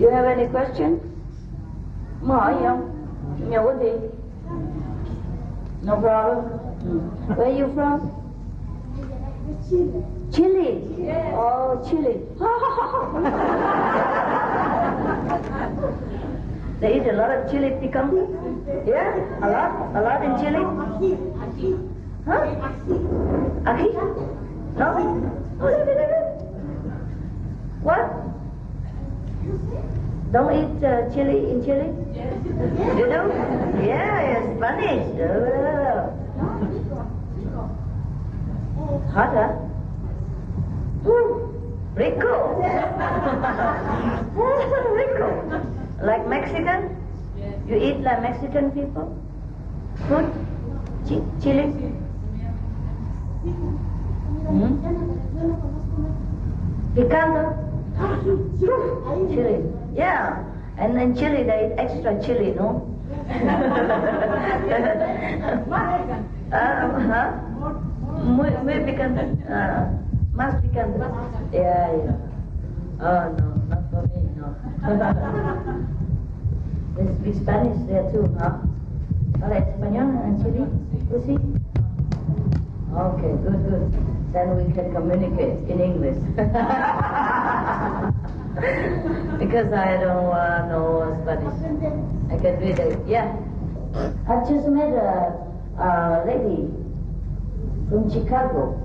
You have any question? Muốn hỏi gì không? Nhiều vấn đề? No problem. Where are you from? Chile. Chile? Yes. Oh, Chile. They eat a lot of chili pickle? Yeah? A lot? A lot in Chile? Huh? Aki? No? What? Don't eat chili in Chile? Yes. You do? Yeah, Spanish. Hot, huh? Rico. Rico. Like Mexican? You eat like Mexican people? Food? Chili? Picante? Chili. Yeah. And in Chile they eat extra chili, no? Huh? Muy picante. Más picante. Yeah, yeah. Oh, no, not for me, no. They speak Spanish there too, huh? Habla español en Chile? You see? Okay, good. Then we can communicate in English. Because I don't know Spanish. I can read it. Yeah. I just met a lady from Chicago.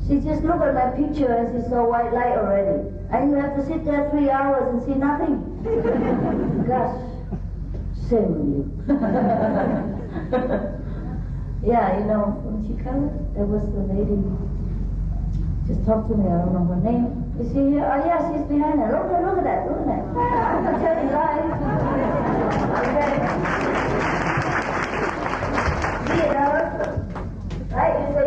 She just looked at my picture and she saw white light already. And you have to sit there 3 hours and see nothing. Gosh, shame on you. Yeah, you know, from Chicago, there was the lady. Just talked to me, I don't know her name. You see here? Oh yeah, she's behind her. Look at that. I'm telling you lies. Okay. See it, right? You say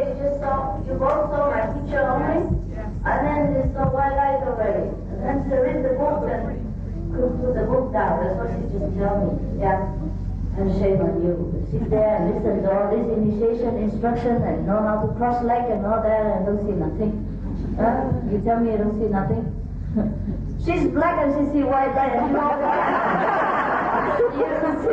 you both saw my picture only? Yeah. And then you saw white light already. And then she read the book and could put the book down. That's what she just told me. Yeah. And shame on you. Sit there and listen to all this initiation instruction and know how to cross leg and all that and don't see nothing. Huh? You tell me you don't see nothing? She's black and she see white light and you all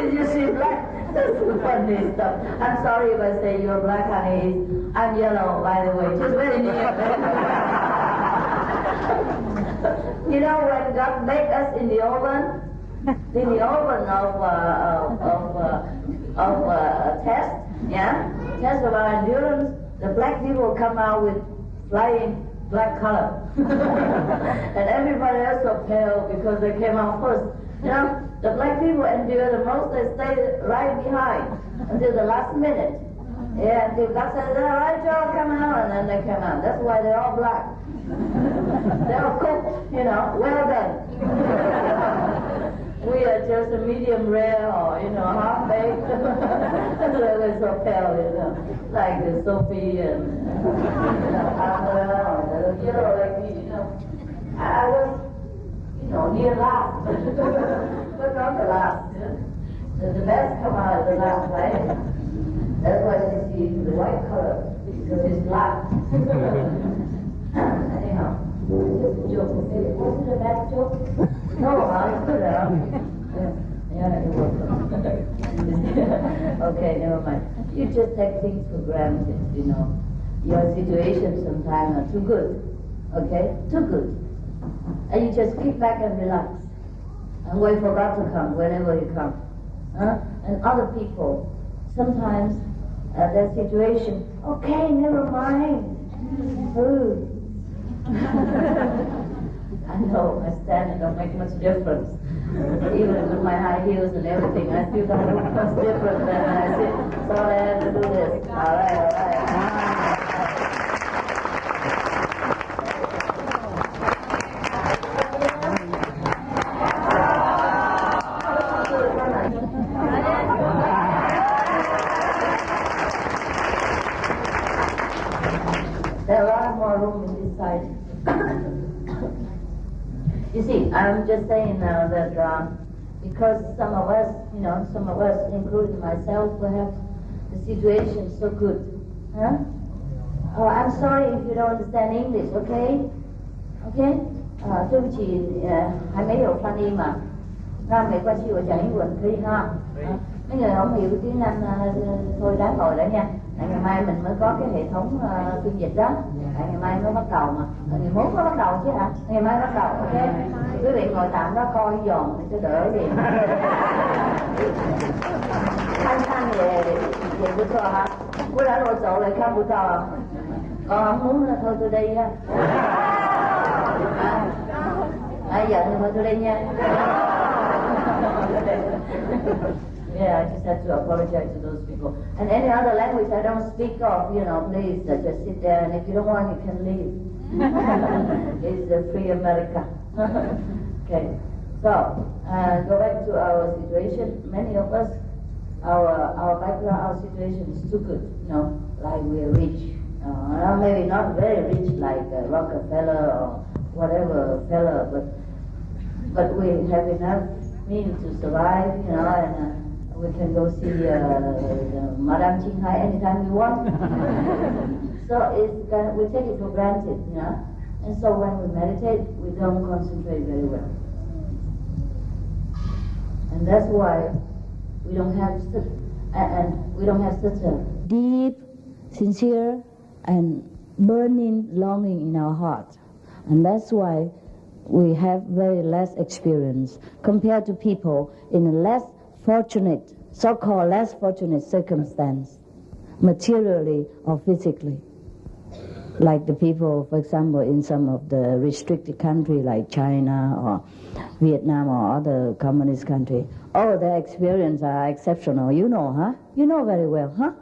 you see black. That's funny stuff. I'm sorry if I say you're black, honey. I'm yellow, by the way. Just very near. You know when God made us in the oven of test, yeah, test of our endurance, the black people come out with flying black color, and everybody else was pale because they came out first. You know, the black people endure the most. They stay right behind until the last minute. Yeah, until God says, "All right, y'all, come out," and then they come out. That's why they're all black. They're all cooked, you know, well done. We are just a medium rare or, half baked. That's why we're so pale, like the Sophie and, Arthur or the like me, I was, near last, but not the last. The best come out at the last, right? That's why she sees the white color, because it's black. Anyhow, just a joke. Was it a bad joke? No, I put it up. Yeah, you're welcome. Okay, never mind. You just take things for granted, Your situations sometimes are too good. Okay? Too good. And you just kick back and relax. And wait for God to come whenever He comes. And other people, sometimes their situation, okay, never mind. Food. I know, I stand, it don't make much difference. Even with my high heels and everything, I still don't look much different than I sit. So I have to do this. All right. There are a lot more room in this side. You see, I'm just saying now that because some of us, including myself, perhaps the situation is so good. Huh? Oh, I'm sorry if you don't understand English, okay? Okay? 对不起，还没有翻译嘛？那没关系，我讲英文可以哈。Mấy người không hiểu tiếng Anh thôi đáng ngồi đó nha. Ngày mai mình mới có cái hệ thống phiên dịch đó. Ngày mai mới bắt đầu mà. Ngày mốt mới bắt đầu chứ hả? Ngày mai bắt đầu, ok. Quý vị ngồi tạm đó coi dồn thì sẽ đỡ gì. Thanh về buổi trò hả? Cô đã lộn xộn lại không buổi trò. Con không muốn thôi tôi đi ha. Giờ thì thôi tôi đi nha. Yeah, I just have to apologize to those people. And any other language I don't speak of, please just sit there, and if you don't want, you can leave. It's a free America. Okay, so go back to our situation. Many of us, our background, our situation is too good, like we're rich. Maybe not very rich like Rockefeller or whatever fella, but we have enough means to survive, and we can go see Madame Ching Hai anytime we want. So we take it for granted, and so when we meditate, we don't concentrate very well. And that's why we don't have such a deep, sincere, and burning longing in our heart. And that's why we have very less experience compared to people in a less fortunate, so-called less fortunate circumstance, materially or physically. Like the people, for example, in some of the restricted countries like China or Vietnam or other communist countries. Oh, their experience are exceptional. You know, huh? You know very well, huh?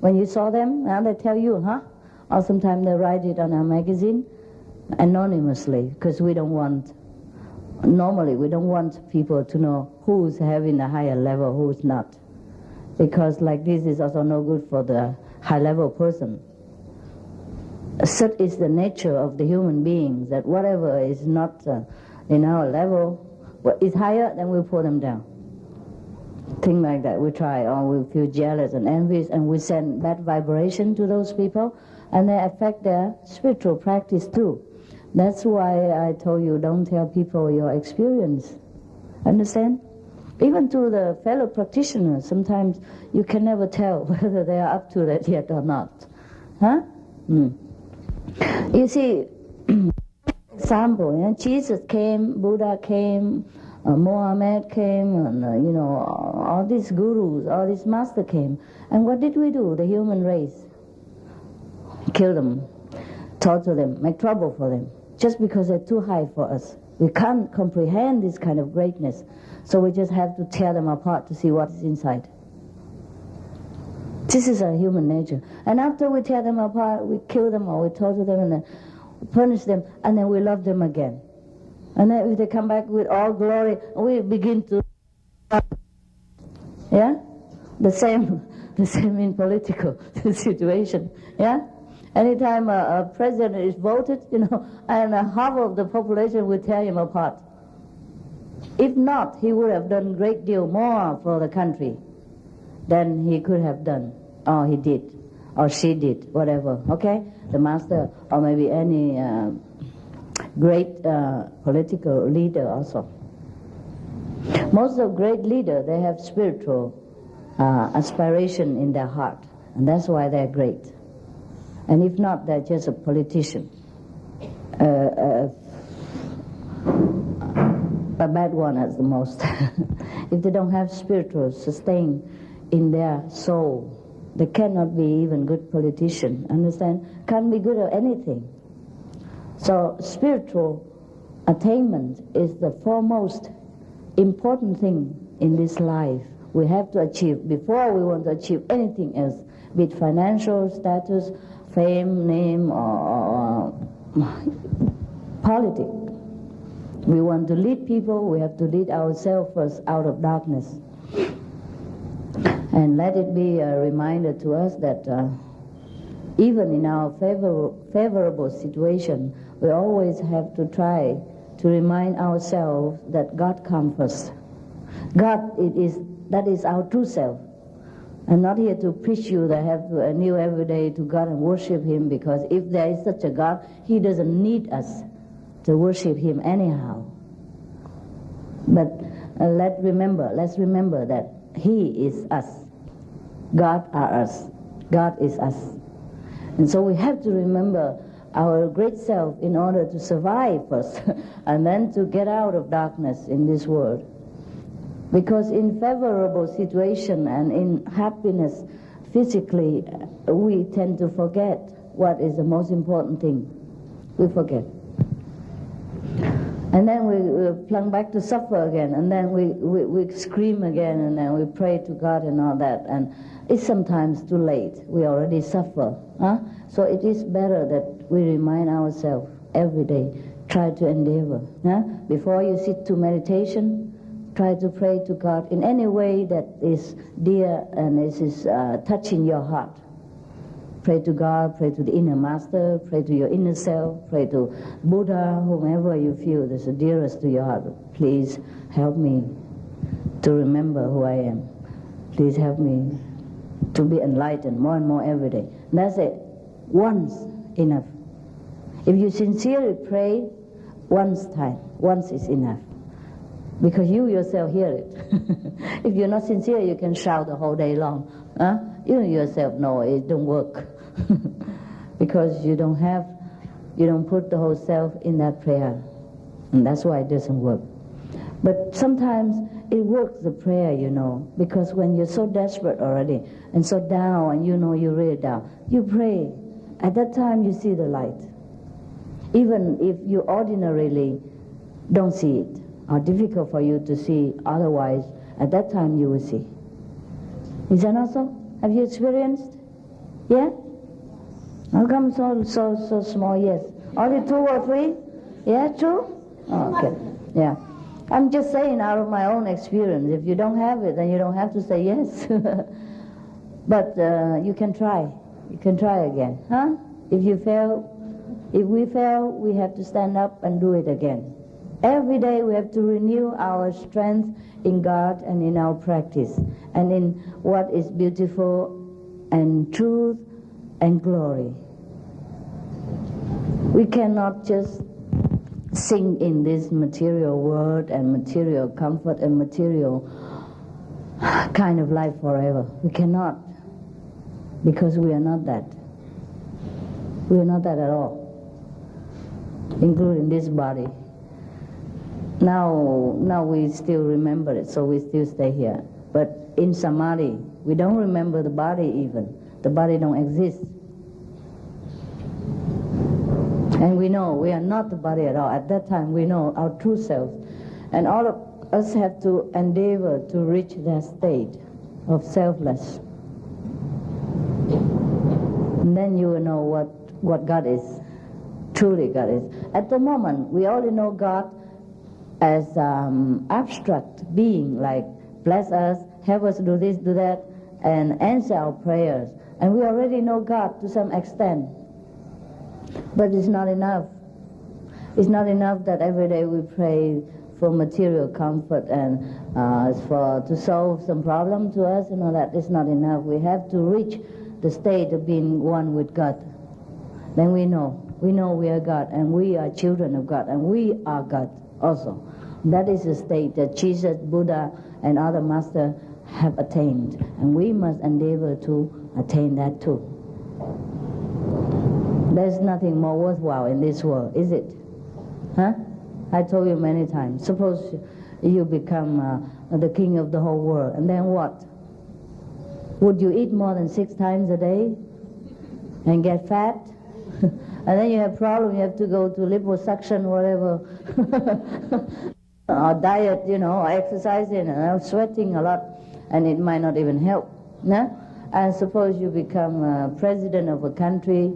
When you saw them, now they tell you, huh? Or sometimes they write it on our magazine anonymously, because normally we don't want people to know who's having a higher level, who's not. Because like this is also no good for the high level person. Such is the nature of the human beings, that whatever is not in our level, what is higher, then we pull them down. Things like that we try, or we feel jealous and envious, and we send bad vibration to those people, and they affect their spiritual practice too. That's why I told you, don't tell people your experience. Understand? Even to the fellow practitioners, sometimes you can never tell whether they are up to that yet or not. Huh? You see, example, Jesus came, Buddha came, Mohammed came, and all these gurus, all these masters came. And what did we do, the human race? Kill them, torture them, make trouble for them, just because they're too high for us. We can't comprehend this kind of greatness, so we just have to tear them apart to see what is inside. This is our human nature. And after we tear them apart, we kill them or we torture them and then punish them, and then we love them again. And then if they come back with all glory, we begin to... Yeah? The same in political situation. Yeah? Anytime a president is voted, and half of the population will tear him apart. If not, he would have done a great deal more for the country than he could have done, or he did, or she did, whatever, okay? The master, or maybe any great political leader also. Most of great leaders, they have spiritual aspiration in their heart, and that's why they're great. And if not, they're just a politician, a bad one at the most. If they don't have spiritual sustain in their soul, they cannot be even good politician, understand? Can't be good at anything. So spiritual attainment is the foremost important thing in this life we have to achieve before we want to achieve anything else, be it financial status, fame, name, or politics. We want to lead people, we have to lead ourselves first out of darkness. And let it be a reminder to us that even in our favorable situation, we always have to try to remind ourselves that God comes first. God, that is our true self. I'm not here to preach you that I have to kneel every day to God and worship Him, because if there is such a God, He doesn't need us. to worship Him anyhow. But let's remember that He is us. God are us. God is us. And so we have to remember our great self in order to survive first and then to get out of darkness in this world. Because in favorable situation and in happiness physically, we tend to forget what is the most important thing. We forget. And then we plunge back to suffer again, and then we scream again, and then we pray to God and all that. And it's sometimes too late. We already suffer. So it is better that we remind ourselves every day, try to endeavor. Before you sit to meditation, try to pray to God in any way that is dear and is touching your heart. Pray to God, pray to the inner master, pray to your inner self, pray to Buddha, whomever you feel is the dearest to your heart. Please help me to remember who I am. Please help me to be enlightened more and more every day. And that's it. Once enough. If you sincerely pray, once is enough. Because you yourself hear it. If you're not sincere, you can shout the whole day long. You yourself know it don't work. Because you don't put the whole self in that prayer. And that's why it doesn't work. But sometimes it works, the prayer, because when you're so desperate already and so down and you're really down, you pray. At that time you see the light. Even if you ordinarily don't see it, or difficult for you to see otherwise, at that time you will see. Is that not so? Have you experienced? Yeah? How come so small? Yes. Only 2 or 3? Yeah, true? Oh, okay. Yeah. I'm just saying out of my own experience. If you don't have it, then you don't have to say yes. But you can try. You can try again. If we fail, we have to stand up and do it again. Every day we have to renew our strength in God and in our practice and in what is beautiful and truth and glory. We cannot just sink in this material world and material comfort and material kind of life forever. We cannot, because we are not that. We are not that at all, including this body. Now we still remember it, so we still stay here. But in Samadhi, we don't remember the body even. The body don't exist. And we know we are not the body at all. At that time we know our true self. And all of us have to endeavor to reach that state of selfless. And then you will know what God is, truly God is. At the moment, we only know God as abstract being, like bless us, help us do this, do that, and answer our prayers. And we already know God to some extent. But it's not enough. It's not enough that every day we pray for material comfort and to solve some problem to us and all that. It's not enough. We have to reach the state of being one with God. Then we know we are God, and we are children of God, and we are God also. That is the state that Jesus, Buddha, and other masters have attained, and we must endeavor to attain that too. There's nothing more worthwhile in this world, is it? I told you many times. Suppose you become the king of the whole world, and then what? Would you eat more than 6 times a day and get fat? And then you have problem, you have to go to liposuction, whatever, or diet, or exercising, sweating a lot, and it might not even help. And suppose you become president of a country,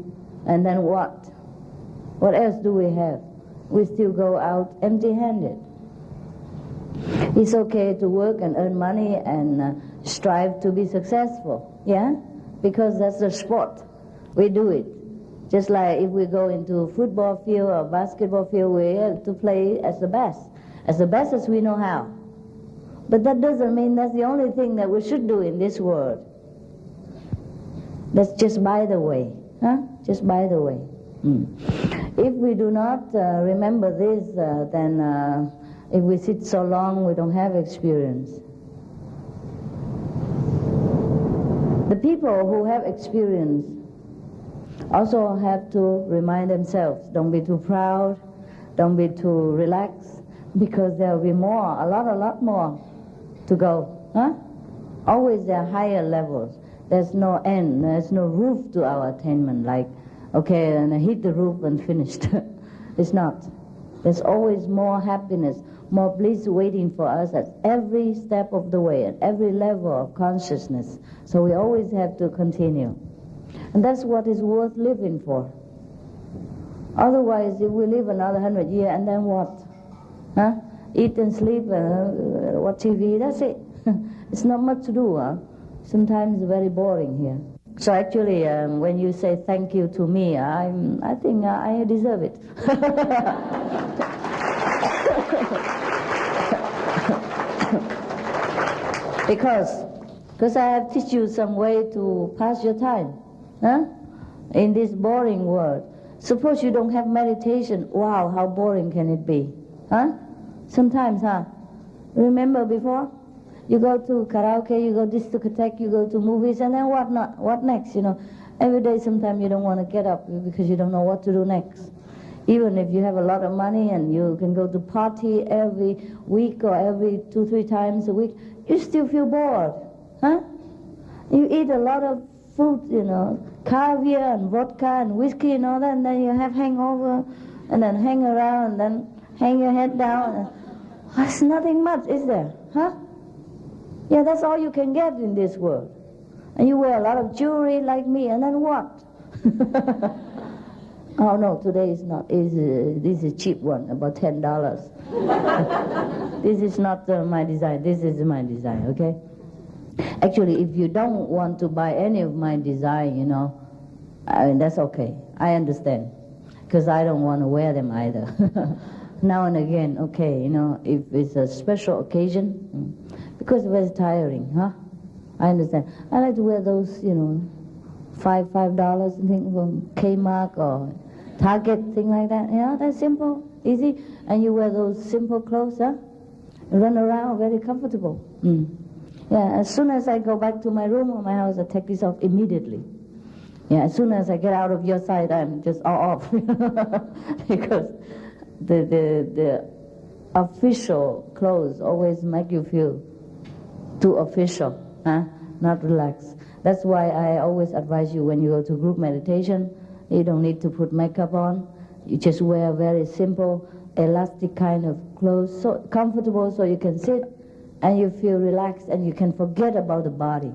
and then what? What else do we have? We still go out empty-handed. It's okay to work and earn money and strive to be successful, because that's the sport. We do it. Just like if we go into a football field or basketball field, we have to play as the best as we know how. But that doesn't mean that's the only thing that we should do in this world. That's just by the way, just by the way. If we do not remember this, then if we sit so long, we don't have experience. The people who have experience also have to remind themselves, don't be too proud, don't be too relaxed, because there will be more, a lot more to go. Huh? Always there are higher levels. There's no end, there's no roof to our attainment, like, okay, and I hit the roof and finished. It's not. There's always more happiness, more bliss waiting for us at every step of the way, at every level of consciousness. So we always have to continue. And that's what is worth living for. Otherwise, if we live another 100 years, and then what? Huh? Eat and sleep and watch TV, that's it. It's not much to do. Huh? Sometimes it's very boring here. So actually, when you say thank you to me, I think I deserve it. Because I have teach you some way to pass your time, huh? In this boring world. Suppose you don't have meditation. Wow, how boring can it be, huh? Sometimes, huh? Remember before? You go to karaoke, you go discotheque, you go to movies, and then what not? What next? You know, every day sometimes you don't want to get up because you don't know what to do next. Even if you have a lot of money and you can go to party every week or every 2-3 times a week, you still feel bored, huh? You eat a lot of food, you know, caviar and vodka and whiskey and all that, and then you have hangover, and then hang around, and then hang your head down. There's nothing much, is there, huh? Yeah, that's all you can get in this world. And you wear a lot of jewelry like me, and then what? Oh no, today is not. This is a cheap one, about $10. This is not my design. This is my design, okay? Actually, if you don't want to buy any of my design, you know, I mean, that's okay. I understand, because I don't want to wear them either. Now and again, okay, you know, if it's a special occasion, because it was tiring, huh? I understand. I like to wear those, you know, $5 thing from Kmart or Target, thing like that. You know, that's simple, easy. And you wear those simple clothes, huh? Run around, very comfortable. Yeah, as soon as I go back to my room or my house, I take this off immediately. Yeah, as soon as I get out of your sight, I'm just all off. Because the official clothes always make you feel too official, huh? Not relaxed. That's why I always advise you, when you go to group meditation, you don't need to put makeup on. You just wear very simple, elastic kind of clothes, so comfortable so you can sit and you feel relaxed and you can forget about the body.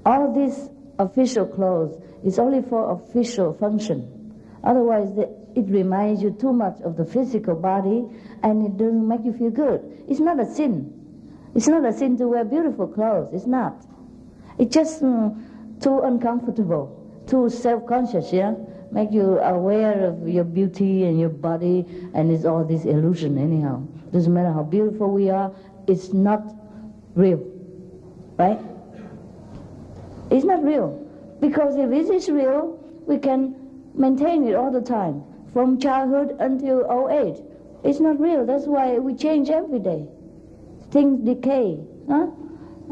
All these official clothes is only for official function. Otherwise, it reminds you too much of the physical body and it doesn't make you feel good. It's not a sin. It's not a sin to wear beautiful clothes. It's not. It's just too uncomfortable, too self-conscious, yeah? Make you aware of your beauty and your body, and it's all this illusion anyhow. Doesn't matter how beautiful we are, it's not real, right? It's not real. Because if it is real, we can maintain it all the time, from childhood until old age. It's not real. That's why we change every day. Things decay, huh?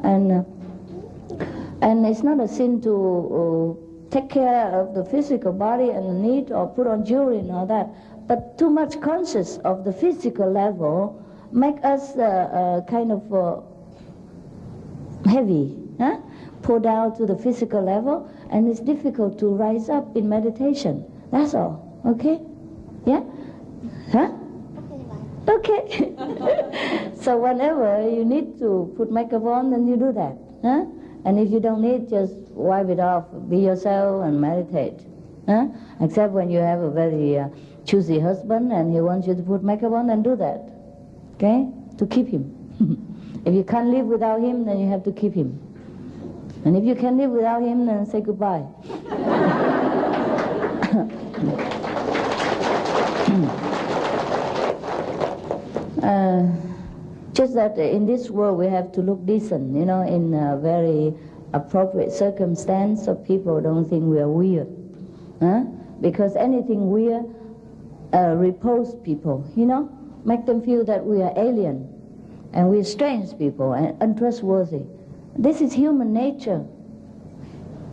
And it's not a sin to take care of the physical body and the need or put on jewelry and all that. But too much conscious of the physical level make us kind of heavy, huh? Pull down to the physical level, and it's difficult to rise up in meditation. That's all. Okay? Yeah? Huh? Okay. So whenever you need to put makeup on, then you do that. Huh? And if you don't need, just wipe it off. Be yourself and meditate. Huh? Except when you have a very choosy husband and he wants you to put makeup on, then do that. Okay? To keep him. If you can't live without him, then you have to keep him. And if you can live without him, then say goodbye. Just that in this world we have to look decent, you know, in a very appropriate circumstance so people don't think we are weird. Huh? Because anything weird repulse people, make them feel that we are alien and we're strange people and untrustworthy. This is human nature.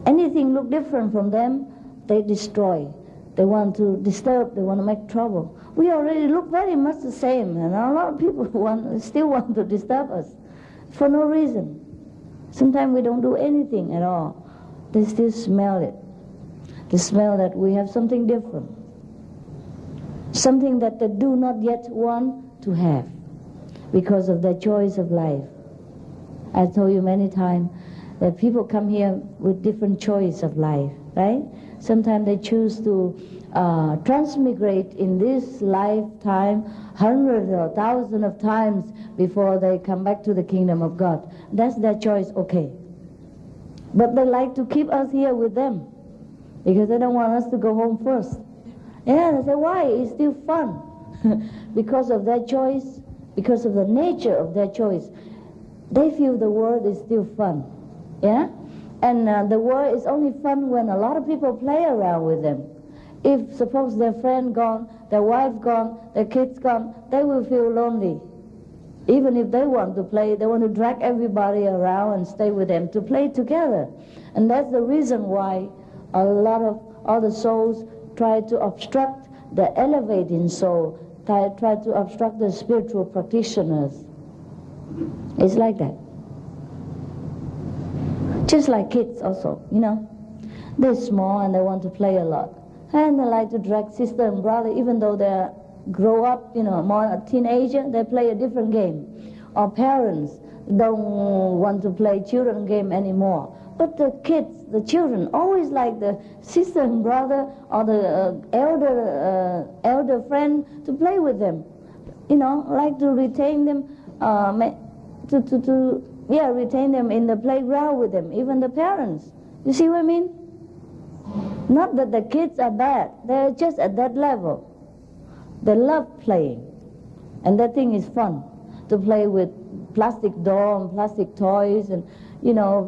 Anything look different from them, they destroy. They want to disturb, they want to make trouble. We already look very much the same, and a lot of people still want to disturb us for no reason. Sometimes we don't do anything at all. They still smell it. They smell that we have something different. Something that they do not yet want to have because of their choice of life. I told you many times that people come here with different choice of life, right? Sometimes they choose to transmigrate in this lifetime hundreds or thousands of times before they come back to the kingdom of God. That's their choice, okay. But they like to keep us here with them because they don't want us to go home first. Yeah, they say, why? It's still fun. Because of their choice, because of the nature of their choice, they feel the world is still fun. Yeah? And the world is only fun when a lot of people play around with them. If suppose their friend gone, their wife gone, their kids gone, they will feel lonely. Even if they want to play, they want to drag everybody around and stay with them to play together. And that's the reason why a lot of other souls try to obstruct the elevating soul, try to obstruct the spiritual practitioners. It's like that. Just like kids also, They're small and they want to play a lot. And they like to drag sister and brother, even though they grow up, more a teenager, they play a different game. Or parents don't want to play children game anymore. But the kids, the children, always like the sister and brother or the elder friend to play with them. Like to retain them, retain them in the playground with them, even the parents. You see what I mean? Not that the kids are bad, they're just at that level. They love playing, and that thing is fun, to play with plastic doll and plastic toys and,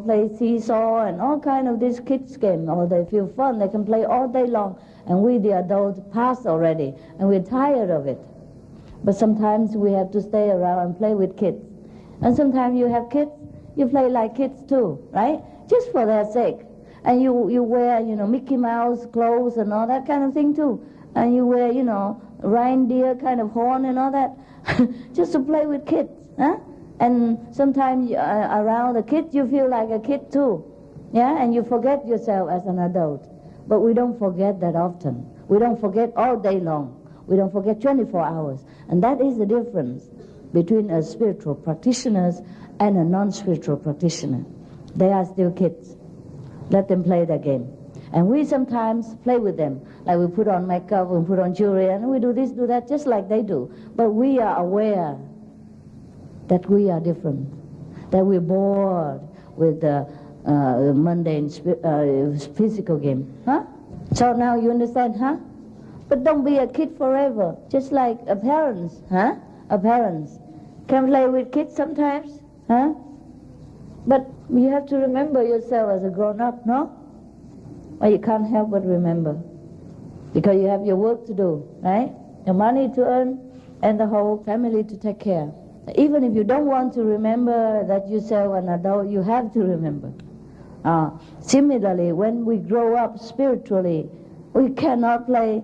play seesaw and all kind of these kids game. Or they feel fun, they can play all day long, and we the adults pass already, and we're tired of it. But sometimes we have to stay around and play with kids. And sometimes you have kids, you play like kids too, right? Just for their sake. And you wear, Mickey Mouse clothes and all that kind of thing too. And you wear, reindeer kind of horn and all that, just to play with kids, huh? And sometimes around the kids you feel like a kid too, yeah? And you forget yourself as an adult. But we don't forget that often. We don't forget all day long. We don't forget 24 hours. And that is the difference between a spiritual practitioner and a non-spiritual practitioner. They are still kids. Let them play their game. And we sometimes play with them. Like we put on makeup, we put on jewelry, and we do this, do that, just like they do. But we are aware that we are different, that we're bored with the mundane physical game. Huh? So now you understand, huh? But don't be a kid forever, just like a parents, huh? A parents can play with kids sometimes, huh? But you have to remember yourself as a grown-up, no? Or you can't help but remember. Because you have your work to do, right? Your money to earn and the whole family to take care. Even if you don't want to remember that yourself an adult, you have to remember. Similarly, when we grow up spiritually, we cannot play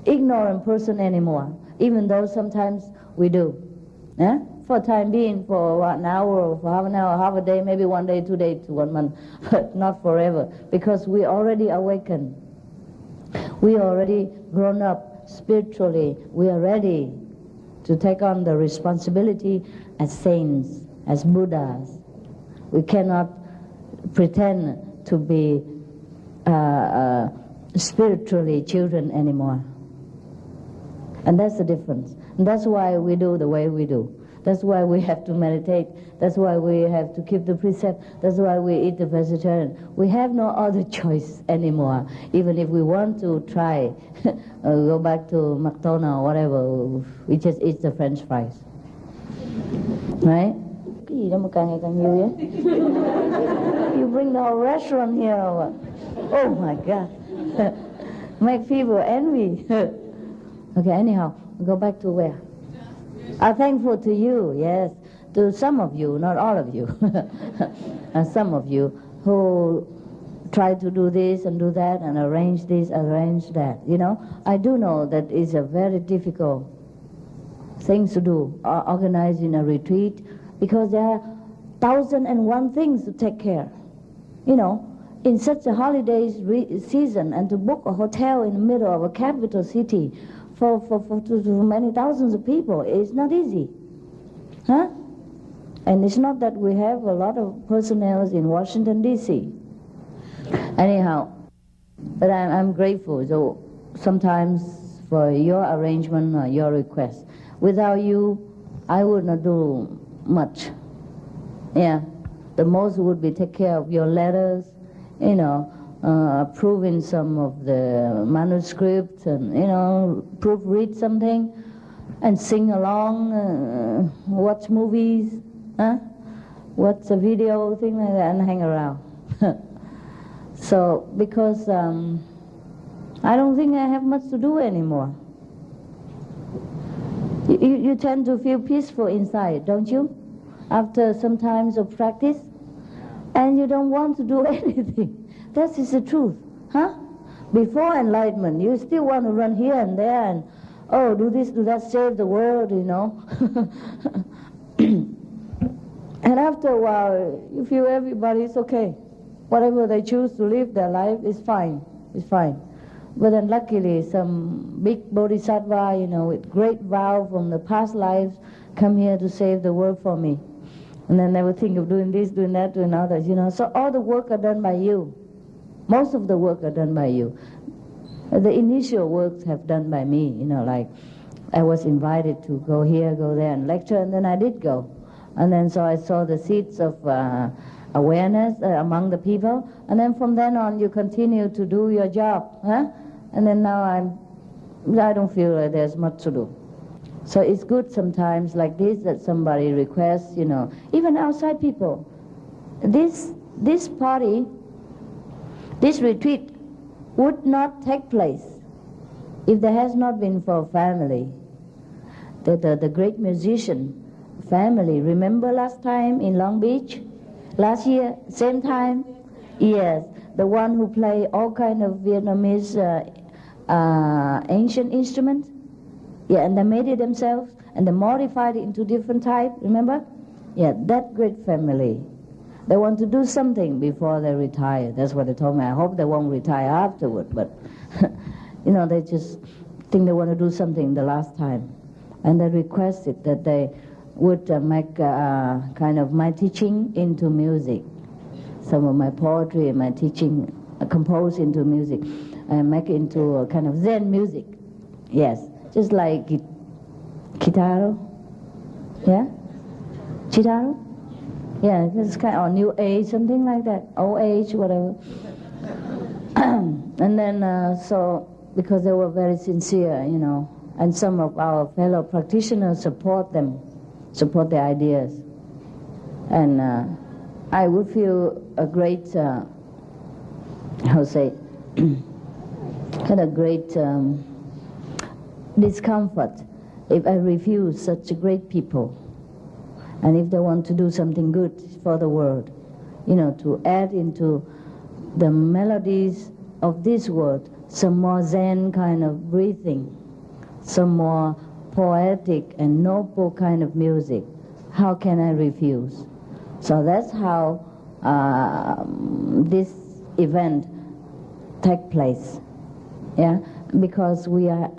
ignorant person anymore, even though sometimes we do. Yeah? For time being, for an hour or for half an hour, half a day, maybe 1 day, 2 days, 1 month, but not forever, because we already awakened. We already grown up spiritually. We are ready to take on the responsibility as saints, as Buddhas. We cannot pretend to be spiritually children anymore. And that's the difference. And that's why we do the way we do. That's why we have to meditate. That's why we have to keep the precept. That's why we eat the vegetarian. We have no other choice anymore. Even if we want to try, go back to McDonald's or whatever, we just eat the French fries. Right? Cái gì đâu mà càng ngày càng nhiều vậy? You bring the whole restaurant here or what? Oh my God. Make people envy. Okay, anyhow, we go back to where? I'm thankful to you, yes, to some of you, not all of you, some of you who try to do this and do that and arrange this, arrange that. You know, I do know that it's a very difficult thing to do, organizing a retreat, because there are 1,001 things to take care. You know, in such a holiday season, and to book a hotel in the middle of a capital city for many thousands of people is not easy, huh? And it's not that we have a lot of personnel in Washington D.C. Anyhow, but I'm grateful. So sometimes for your arrangement or your request. Without you, I would not do much. Yeah, the most would be take care of your letters, you know, approving some of the manuscripts, and you know, proofread something, and sing along, watch movies, watch a video, thing like that, and hang around. So because I don't think I have much to do anymore. You tend to feel peaceful inside, don't you? After some times of practice, and you don't want to do anything. That is the truth, huh? Before enlightenment, you still want to run here and there and, oh, do this, do that, save the world, you know. And after a while, you feel everybody is okay. Whatever they choose to live their life is fine, it's fine. But then luckily some big bodhisattva, you know, with great vow from the past lives, come here to save the world for me. And then they would think of doing this, doing that, doing others, you know. So all the work are done by you. Most of the work are done by you. The initial works have done by me, you know, like I was invited to go here, go there and lecture, and then I did go. And then so I saw the seeds of awareness among the people, and then from then on you continue to do your job, huh? And then now I don't feel like there's much to do. So it's good sometimes like this that somebody requests, you know, even outside people. This party, this retreat would not take place if there has not been for family. The great musician family, remember last time in Long Beach? Last year, same time? Yes, the one who play all kind of Vietnamese ancient instruments. Yeah, and they made it themselves, and they modified it into different type, remember? Yeah, that great family. They want to do something before they retire. That's what they told me. I hope they won't retire afterward, but, you know, they just think they want to do something the last time. And they requested that they would make kind of my teaching into music. Some of my poetry and my teaching compose into music, and make it into a kind of Zen music. Yes. Just like Kitaro, yeah? Chitaro? Yeah, it's kind of new age, something like that, old age, whatever. And then, so, because they were very sincere, you know, and some of our fellow practitioners support them, support their ideas. And I would feel a great, how say, kind of great discomfort if I refuse such great people, and if they want to do something good for the world, you know, to add into the melodies of this world some more Zen kind of breathing, some more poetic and noble kind of music. How can I refuse? So that's how this event take place, yeah, because we are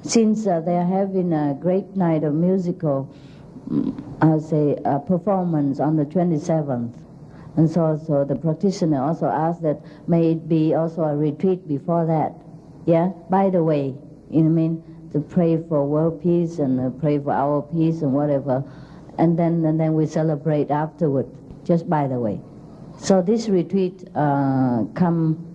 since they are having a great night of musical, I'll say, performance on the 27th. And so the practitioner also asked that may it be also a retreat before that. Yeah, by the way, you know what I mean? To pray for world peace and pray for our peace and whatever. And then we celebrate afterward, just by the way. So this retreat come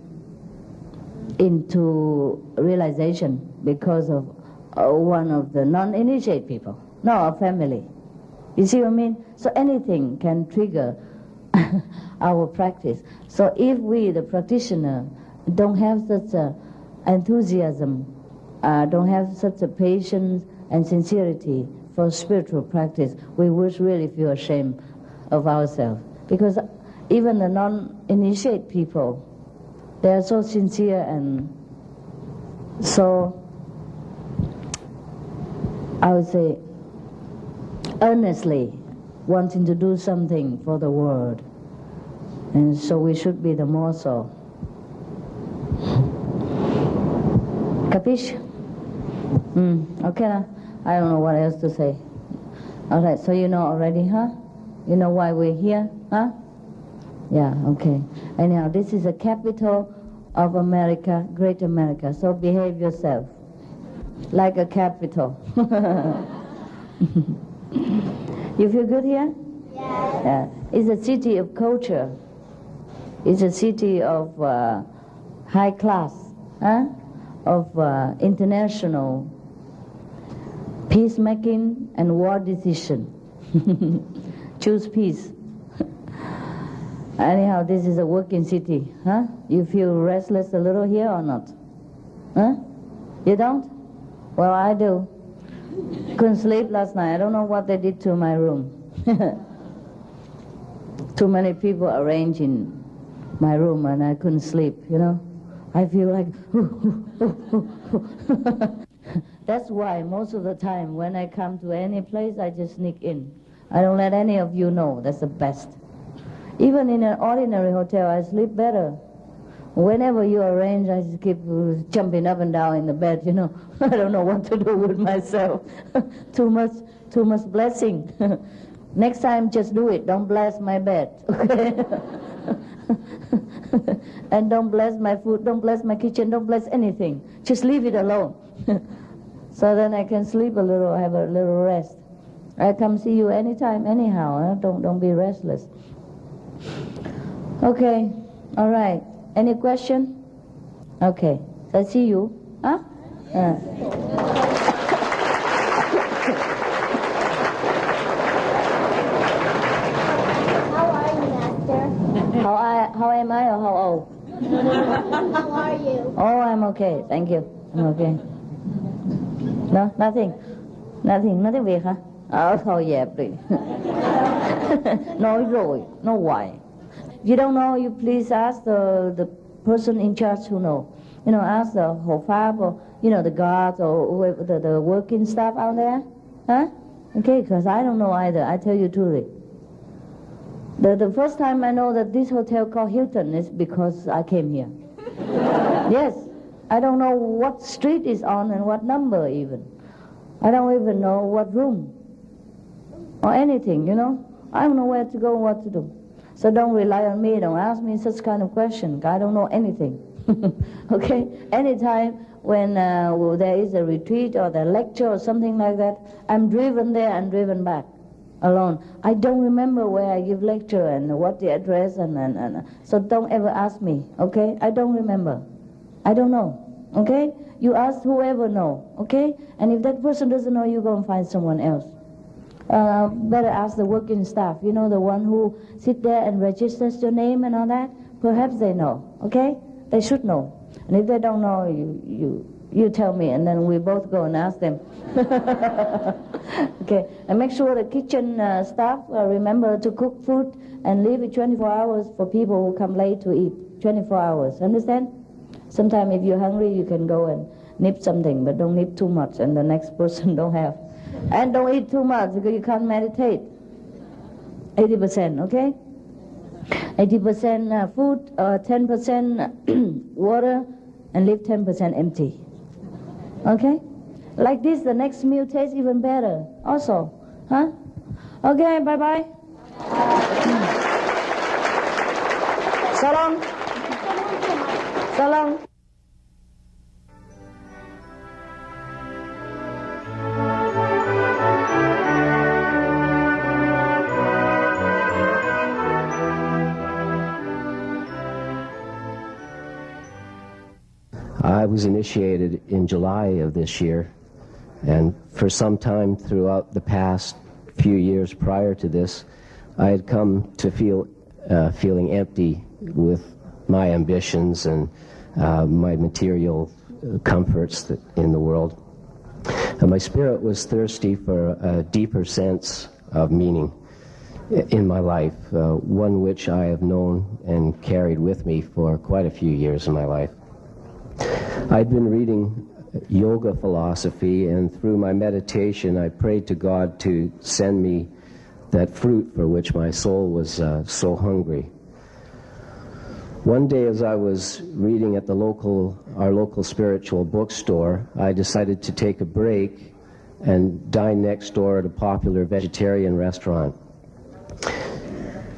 into realization because of one of the non-initiated people, no, a family. You see what I mean? So anything can trigger our practice. So if we, the practitioner, don't have such enthusiasm don't have such a patience and sincerity for spiritual practice, we would really feel ashamed of ourselves. Because even the non-initiate people, they are so sincere and so, I would say, earnestly wanting to do something for the world. And so we should be the more so. Capiche? Okay, I don't know what else to say. All right, so you know already, huh? You know why we're here, huh? Yeah, okay. Anyhow, this is the capital of America, Great America, so behave yourself like a capital. You feel good here? Yes. Yeah. It's a city of culture. It's a city of high class, huh? Of international peacemaking and war decision. Choose peace. Anyhow, this is a working city, huh? You feel restless a little here or not? Huh? You don't? Well, I do. Couldn't sleep last night. I don't know what they did to my room. Too many people arranged in my room and I couldn't sleep, you know. I feel like, That's why most of the time when I come to any place, I just sneak in. I don't let any of you know. That's the best. Even in an ordinary hotel, I sleep better. Whenever you arrange, I just keep jumping up and down in the bed, you know. I don't know what to do with myself. Too much blessing. Next time, just do it. Don't bless my bed, okay? And don't bless my food, don't bless my kitchen, don't bless anything. Just leave it alone. So then I can sleep a little, have a little rest. I come see you anytime, anyhow. Huh? Don't be restless. Okay, all right. Any question? Okay, so I see you. Huh? How are you, Master? How am I or how old? How are you? Oh, I'm okay. Thank you. I'm okay. No, nothing. Nothing việc hả? Thôi dẹp đi. Nói rồi, nói hoài. If you don't know, you please ask the person in charge who know. You know, ask the Hộ Pháp or, you know, the guards or whoever, the working staff out there. Huh? Okay, because I don't know either. I tell you truly. The first time I know that this hotel called Hilton is because I came here. Yes. I don't know what street is on and what number even. I don't even know what room or anything, you know. I don't know where to go, what to do. So don't rely on me. Don't ask me such kind of question. I don't know anything. Okay? Anytime when there is a retreat or the lecture or something like that, I'm driven there and driven back alone. I don't remember where I give lecture and what the address and so don't ever ask me, okay? I don't remember. I don't know, okay? You ask whoever know, okay? And if that person doesn't know, you go and find someone else. Better ask the working staff, you know, the one who sit there and registers your name and all that. Perhaps they know, okay? They should know. And if they don't know, you tell me, and then we both go and ask them. Okay, and make sure the kitchen staff remember to cook food and leave it 24 hours for people who come late to eat. 24 hours, understand? Sometimes if you're hungry, you can go and nip something, but don't nip too much, and the next person don't have. And don't eat too much, because you can't meditate. 80%, okay? 80% food, 10% water, and leave 10% empty. Okay? Like this, the next meal tastes even better also. Huh? Okay, bye-bye. So long. So long. I was initiated in July of this year, and for some time throughout the past few years prior to this, I had come to feeling empty with my ambitions and my material comforts in the world. And my spirit was thirsty for a deeper sense of meaning in my life, one which I have known and carried with me for quite a few years in my life. I'd been reading yoga philosophy, and through my meditation I prayed to God to send me that fruit for which my soul was so hungry. One day as I was reading at our local spiritual bookstore, I decided to take a break and dine next door at a popular vegetarian restaurant.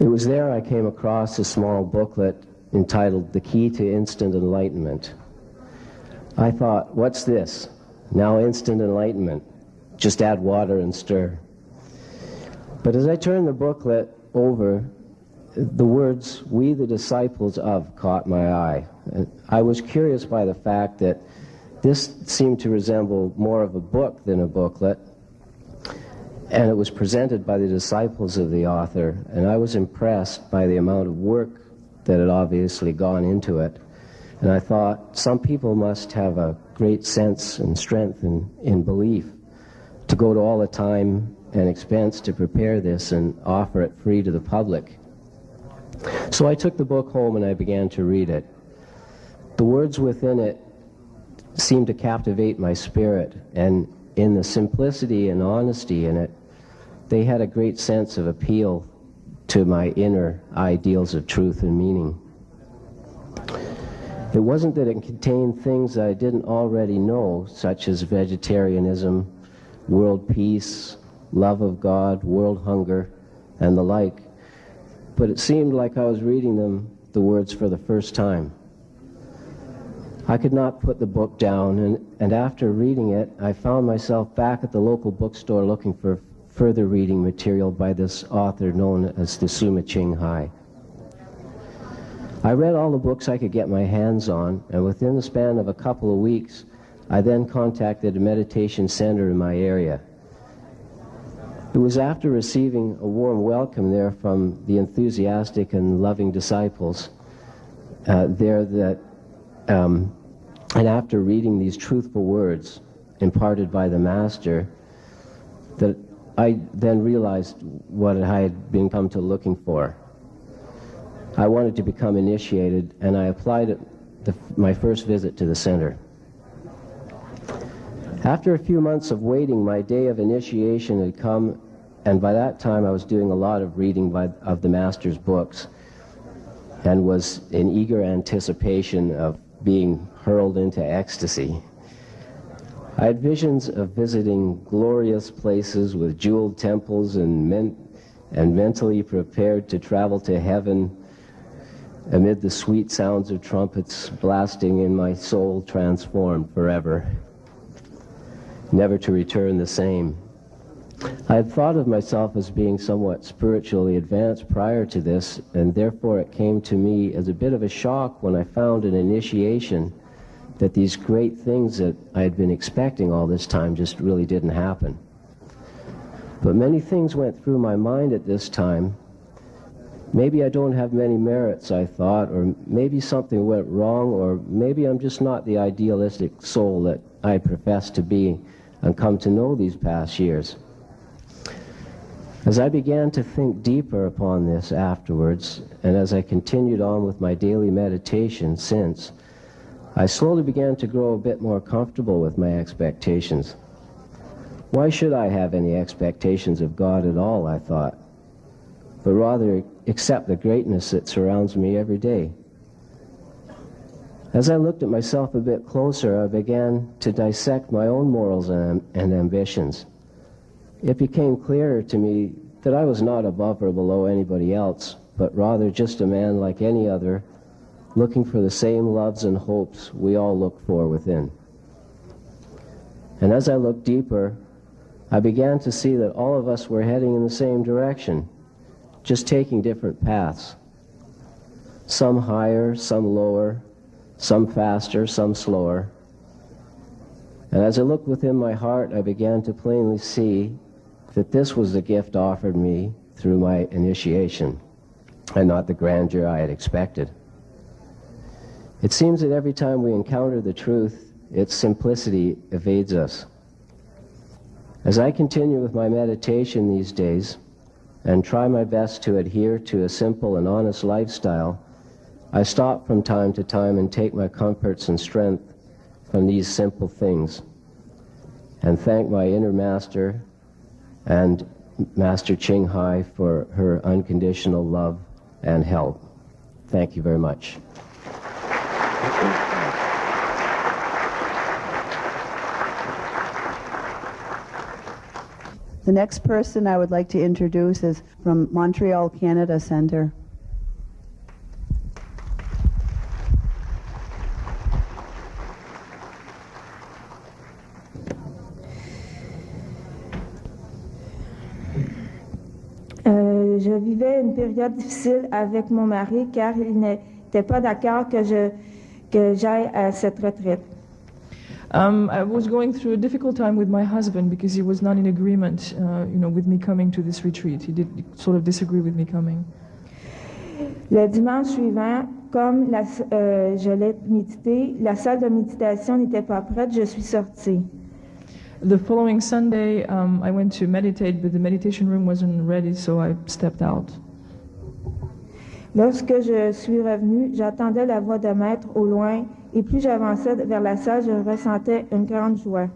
It was there I came across a small booklet entitled The Key to Instant Enlightenment. I thought, what's this? Now instant enlightenment. Just add water and stir. But as I turned the booklet over, the words, "We the disciples of," caught my eye. I was curious by the fact that this seemed to resemble more of a book than a booklet, and it was presented by the disciples of the author, and I was impressed by the amount of work that had obviously gone into it. And I thought, some people must have a great sense and strength in belief to go to all the time and expense to prepare this and offer it free to the public. So I took the book home and I began to read it. The words within it seemed to captivate my spirit, and in the simplicity and honesty in it, they had a great sense of appeal to my inner ideals of truth and meaning. It wasn't that it contained things that I didn't already know, such as vegetarianism, world peace, love of God, world hunger, and the like, but it seemed like I was reading the words for the first time. I could not put the book down, and after reading it, I found myself back at the local bookstore looking for further reading material by this author known as the Suma Ching Hai. I read all the books I could get my hands on, and within the span of a couple of weeks, I then contacted a meditation center in my area. It was after receiving a warm welcome there from the enthusiastic and loving disciples there that, and after reading these truthful words imparted by the Master, that I then realized what I had been come to looking for. I wanted to become initiated, and I applied at my first visit to the center. After a few months of waiting, my day of initiation had come, and by that time I was doing a lot of reading of the Master's books and was in eager anticipation of being hurled into ecstasy. I had visions of visiting glorious places with jeweled temples and mentally prepared to travel to heaven amid the sweet sounds of trumpets blasting in my soul transformed forever, never to return the same. I had thought of myself as being somewhat spiritually advanced prior to this, and therefore it came to me as a bit of a shock when I found in initiation that these great things that I had been expecting all this time just really didn't happen. But many things went through my mind at this time. Maybe I don't have many merits, I thought, or maybe something went wrong, or maybe I'm just not the idealistic soul that I profess to be and come to know these past years. As I began to think deeper upon this afterwards, and as I continued on with my daily meditation since, I slowly began to grow a bit more comfortable with my expectations. Why should I have any expectations of God at all, I thought, but rather accept the greatness that surrounds me every day. As I looked at myself a bit closer, I began to dissect my own morals and ambitions. It became clearer to me that I was not above or below anybody else, but rather just a man like any other, looking for the same loves and hopes we all look for within. And as I looked deeper, I began to see that all of us were heading in the same direction, just taking different paths. Some higher, some lower, some faster, some slower. And as I looked within my heart, I began to plainly see that this was the gift offered me through my initiation, and not the grandeur I had expected. It seems that every time we encounter the truth, its simplicity evades us. As I continue with my meditation these days and try my best to adhere to a simple and honest lifestyle, I stop from time to time and take my comforts and strength from these simple things and thank my inner master and Master Ching Hai for her unconditional love and help. Thank you very much. The next person I would like to introduce is from Montreal, Canada Center. Je vivais une période difficile avec mon mari car il n'était pas d'accord que j'aille à cette retraite. I was going through a difficult time with my husband because he was not in agreement, with me coming to this retreat. He did sort of disagree with me coming. Le dimanche suivant, comme je l'ai médité, la salle de méditation n'était pas prête, je suis sortie. The following Sunday, I went to meditate, but the meditation room wasn't ready, so I stepped out. Lorsque je suis revenue, j'entendais la voix de maître au loin, et plus j'avançais vers la salle, je ressentais une grande joie.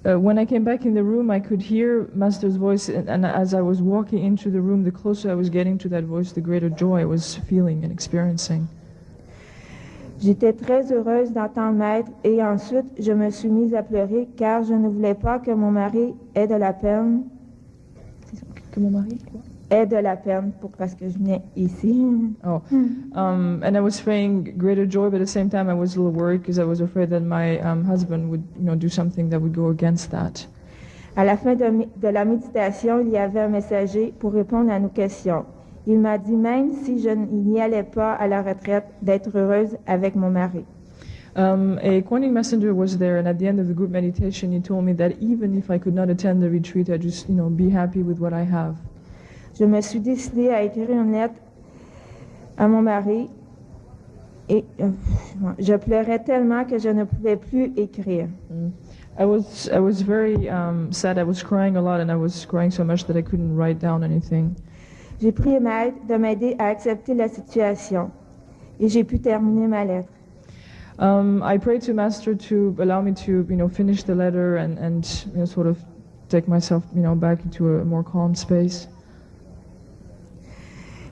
When I came back in the room, I could hear Master's voice, and as I was walking into the room, the closer I was getting to that voice, the greater joy I was feeling and experiencing. J'étais très heureuse d'entendre maître, et ensuite je me suis mise à pleurer car je ne voulais pas que mon mari ait de la peine. Que mon mari, quoi? Ait de la peine parce que je venais ici. Oh, and I was feeling greater joy, but at the same time I was a little worried because I was afraid that my husband would, do something that would go against that. À la fin de la méditation, il y avait un messager pour répondre à nos questions. Il m'a dit, même si je n'y allais pas à la retraite, d'être heureuse avec mon mari. A Kuan Yin messenger was there, and at the end of the group meditation, he told me that even if I could not attend the retreat, I just, be happy with what I have. Je me suis décidée à écrire une lettre à mon mari et je pleurais tellement que je ne pouvais plus écrire. I was very sad. I was crying a lot, and I was crying so much that I couldn't write down anything. J'ai prié maître de m'aider à accepter la situation et j'ai pu terminer ma lettre. I prayed to Master to allow me to, finish the letter and sort of take myself, back into a more calm space.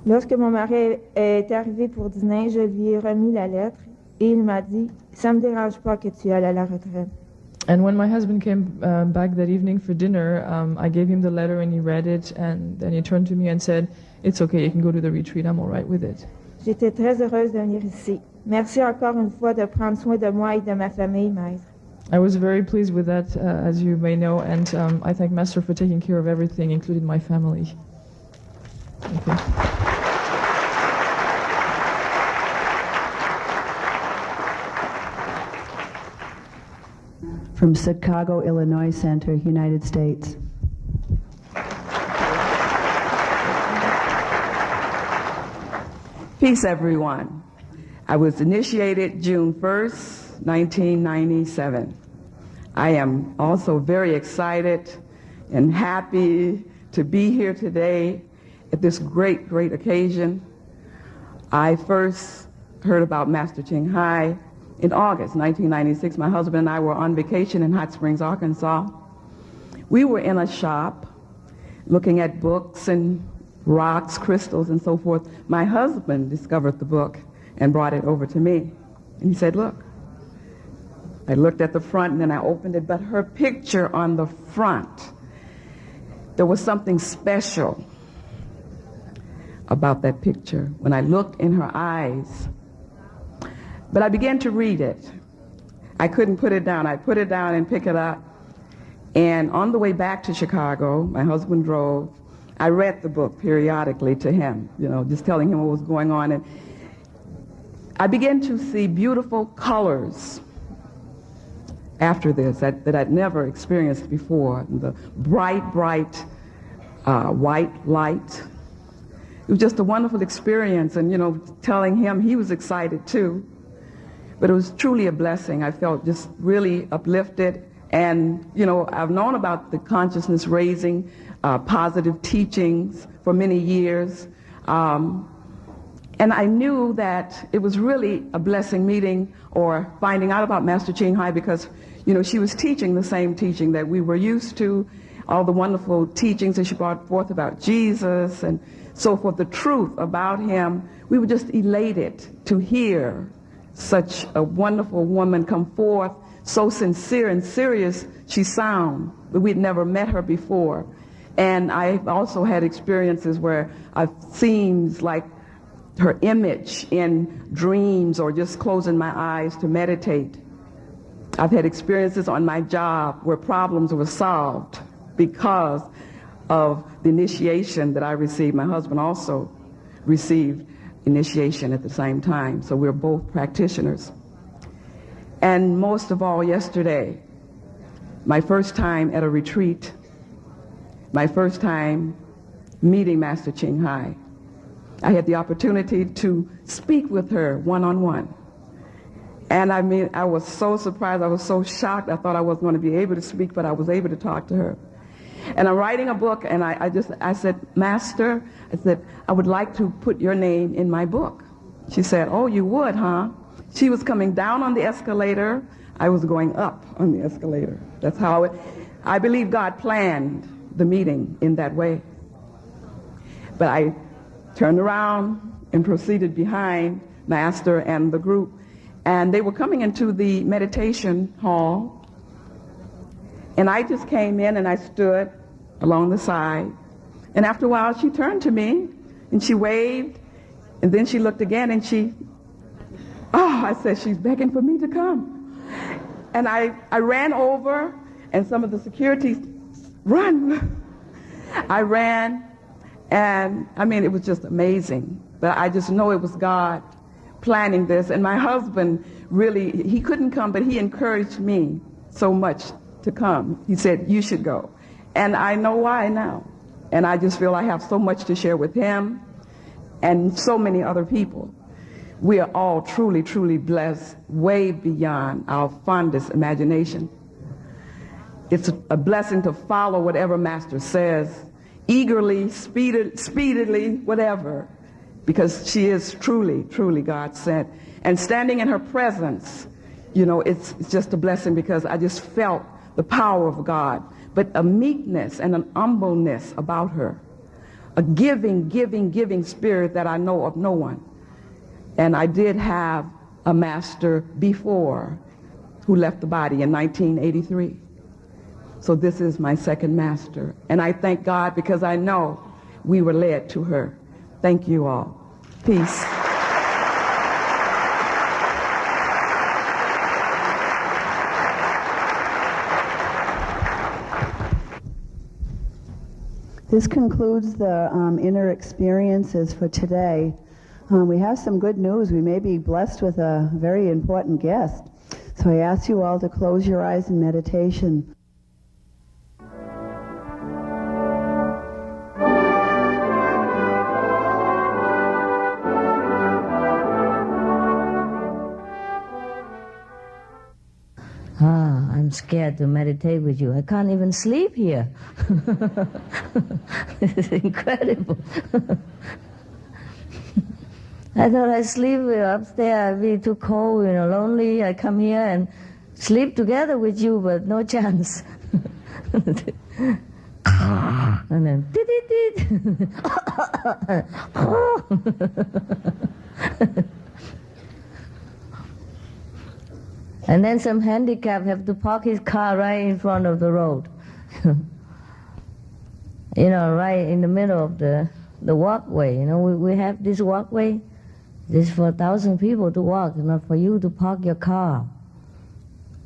Lorsque mon mari est arrivé pour dîner, je lui ai remis la lettre et il m'a dit « Ça me dérange pas que tu ailles à la retraite. » And when my husband came back that evening for dinner, I gave him the letter and he read it, and then he turned to me and said, "It's okay, you can go to the retreat, I'm all right with it." J'étais très heureuse de venir ici. Merci encore une fois de prendre soin de moi et de ma famille, maître. I was very pleased with that, as you may know, and I thank Master for taking care of everything, including my family. Thank you. From Chicago, Illinois Center, United States. Peace, everyone. I was initiated June 1st, 1997. I am also very excited and happy to be here today at this great, great occasion. I first heard about Master Ching Hai in August 1996. My husband and I were on vacation in Hot Springs, Arkansas. We were in a shop looking at books and rocks, crystals, and so forth. My husband discovered the book and brought it over to me. And he said, "Look." I looked at the front and then I opened it, but her picture on the front, there was something special about that picture when I looked in her eyes. But I began to read it. I couldn't put it down. I put it down and pick it up. And on the way back to Chicago, my husband drove. I read the book periodically to him, just telling him what was going on. And I began to see beautiful colors after this that I'd never experienced before. The bright, bright white light. It was just a wonderful experience. And, telling him he was excited too. But it was truly a blessing. I felt just really uplifted. And, I've known about the consciousness raising, positive teachings for many years. And I knew that it was really a blessing meeting or finding out about Master Ching Hai because, she was teaching the same teaching that we were used to, all the wonderful teachings that she brought forth about Jesus and so forth, the truth about him. We were just elated to hear such a wonderful woman come forth, so sincere and serious she sounded, but we'd never met her before. And I've also had experiences where I've seen like her image in dreams or just closing my eyes to meditate. I've had experiences on my job where problems were solved because of the initiation that I received. My husband also received initiation at the same time, so we're both practitioners. And most of all, yesterday, my first time at a retreat, my first time meeting Master Ching Hai, I had the opportunity to speak with her one-on-one. And I was so surprised, I was so shocked, I thought I wasn't going to be able to speak, but I was able to talk to her. And I'm writing a book, and I said, Master, I said, I would like to put your name in my book. She said, oh, you would, huh? She was coming down on the escalator, I was going up on the escalator. That's how I believe God planned the meeting in that way. But I turned around and proceeded behind Master and the group, and they were coming into the meditation hall, and I just came in and I stood along the side, and after a while she turned to me and she waved, and then she looked again and I said, she's begging for me to come. And I ran over, and some of the security run. I ran, and it was just amazing. But I just know it was God planning this. And my husband really, he couldn't come, but he encouraged me so much to come. He said, you should go. And I know why now. And I just feel I have so much to share with him and so many other people. We are all truly, truly blessed, way beyond our fondest imagination. It's a blessing to follow whatever Master says, eagerly, speedily, whatever, because she is truly, truly God sent. And standing in her presence, it's just a blessing because I just felt the power of God, but a meekness and an humbleness about her, a giving spirit that I know of no one. And I did have a master before who left the body in 1983. So this is my second master. And I thank God because I know we were led to her. Thank you all. Peace. This concludes the inner experiences for today. We have some good news. We may be blessed with a very important guest. So I ask you all to close your eyes in meditation. I'm scared to meditate with you. I can't even sleep here. This is incredible. I thought I'd sleep upstairs, I'd be too cold, lonely. I come here and sleep together with you, but no chance. And then, and then some handicapped have to park his car right in front of the road. Right in the middle of the walkway. We have this walkway. This is for 1,000 people to walk, not for you to park your car.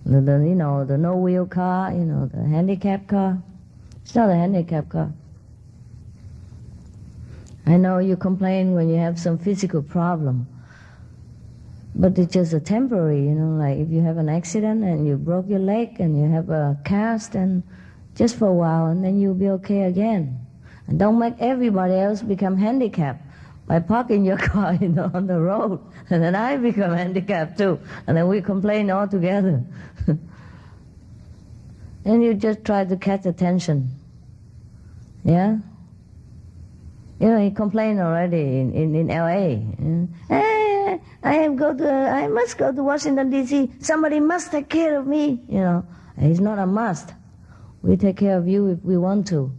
The no-wheel car, the handicapped car. It's not a handicapped car. I know you complain when you have some physical problem, but it's just a temporary, like if you have an accident and you broke your leg and you have a cast, and just for a while, and then you'll be okay again. And don't make everybody else become handicapped by parking your car on the road, and then I become handicapped too, and then we complain all together. And you just try to catch attention. Yeah? He complained already in L.A. Hey, I must go to Washington, D.C. Somebody must take care of me. It's not a must. We take care of you if we want to,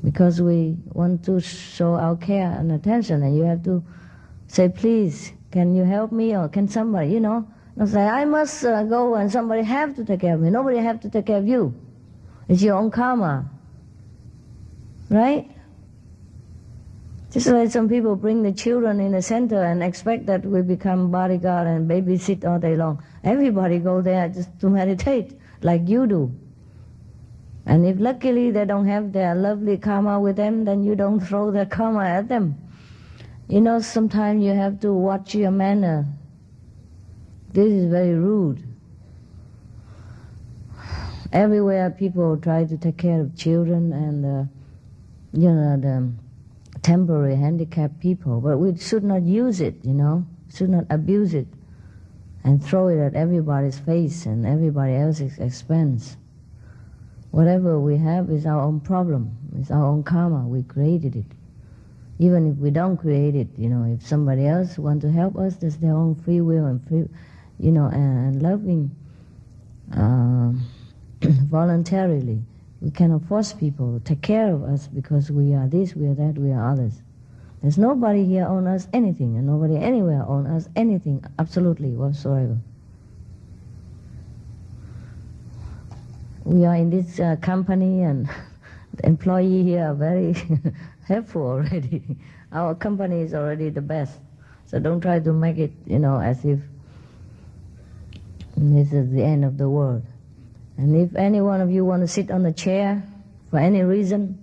because we want to show our care and attention, and you have to say, please, can you help me, or can somebody, not say, I must go and somebody have to take care of me. Nobody have to take care of you. It's your own karma. Right? Just like some people bring the children in the center and expect that we become bodyguard and babysit all day long. Everybody go there just to meditate, like you do. And if luckily they don't have their lovely karma with them, then you don't throw their karma at them. Sometimes you have to watch your manner. This is very rude. Everywhere people try to take care of children and the temporary handicapped people, but we should not use it, should not abuse it and throw it at everybody's face and everybody else's expense. Whatever we have is our own problem, it's our own karma, we created it. Even if we don't create it, if somebody else wants to help us, that's their own free will and free, and loving voluntarily. We cannot force people to take care of us because we are this, we are that, we are others. There's nobody here own us anything, and nobody anywhere own us anything, absolutely, whatsoever. We are in this company, and the employee here are very helpful already. Our company is already the best. So don't try to make it, as if this is the end of the world. And if any one of you want to sit on the chair for any reason,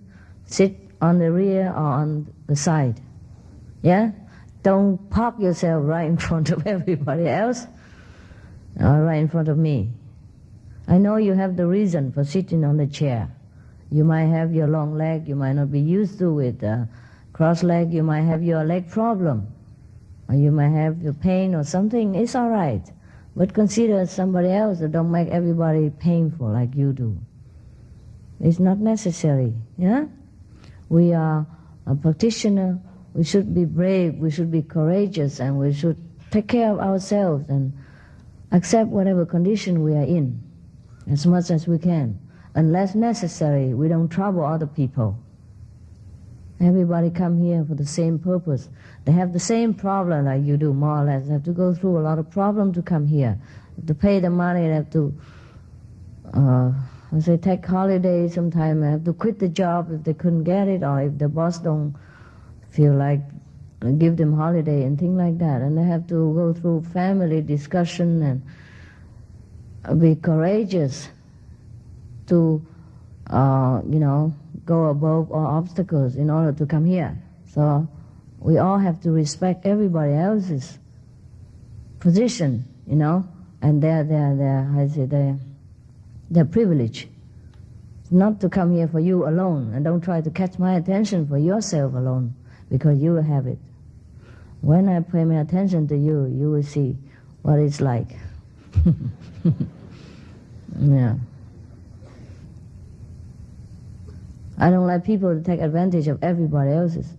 sit on the rear or on the side. Yeah? Don't park yourself right in front of everybody else or right in front of me. I know you have the reason for sitting on the chair. You might have your long leg, you might not be used to it. Cross leg, you might have your leg problem. Or you might have your pain or something. It's all right. But consider somebody else that don't make everybody painful like you do. It's not necessary, yeah? We are a practitioner. We should be brave, we should be courageous, and we should take care of ourselves and accept whatever condition we are in as much as we can. Unless necessary, we don't trouble other people. Everybody come here for the same purpose. They have the same problem like you do, more or less. They have to go through a lot of problem to come here. They have to pay the money, they have to take holiday sometime, they have to quit the job if they couldn't get it, or if the boss don't feel like give them holiday and things like that. And they have to go through family discussion and be courageous to, go above all obstacles in order to come here. So we all have to respect everybody else's position, and their privilege. Not to come here for you alone, and don't try to catch my attention for yourself alone, because you have it. When I pay my attention to you, you will see what it's like. Yeah. I don't like people to take advantage of everybody else's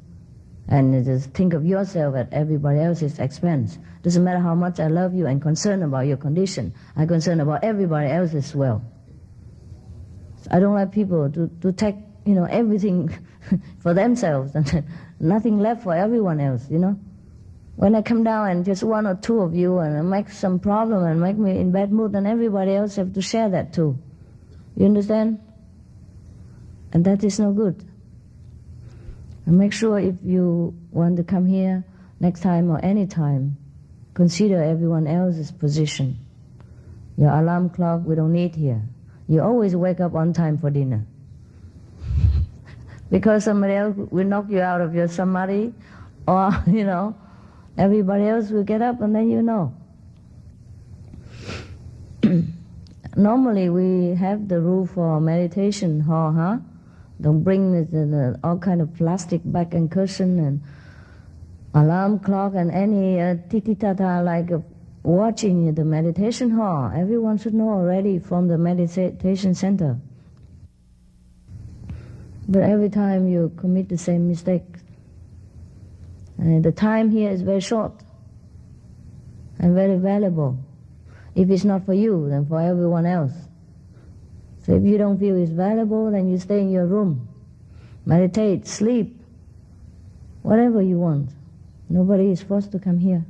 and just think of yourself at everybody else's expense. Doesn't matter how much I love you and concerned about your condition, I'm concerned about everybody else as well. I don't like people to take, everything for themselves and nothing left for everyone else, When I come down and just one or two of you and make some problem and make me in bad mood, then everybody else have to share that too. You understand? And that is no good. And make sure if you want to come here next time or any time, consider everyone else's position. Your alarm clock, we don't need here. You always wake up on time for dinner. Because somebody else will knock you out of your samadhi, or, everybody else will get up and then Normally we have the rule for meditation hall, Don't bring all kind of plastic back and cushion and alarm clock and any titi-tata like watching the meditation hall. Everyone should know already from the meditation center. But every time you commit the same mistake. And the time here is very short and very valuable. If it's not for you, then for everyone else. So if you don't feel it's valuable, then you stay in your room. Meditate, sleep, whatever you want. Nobody is forced to come here.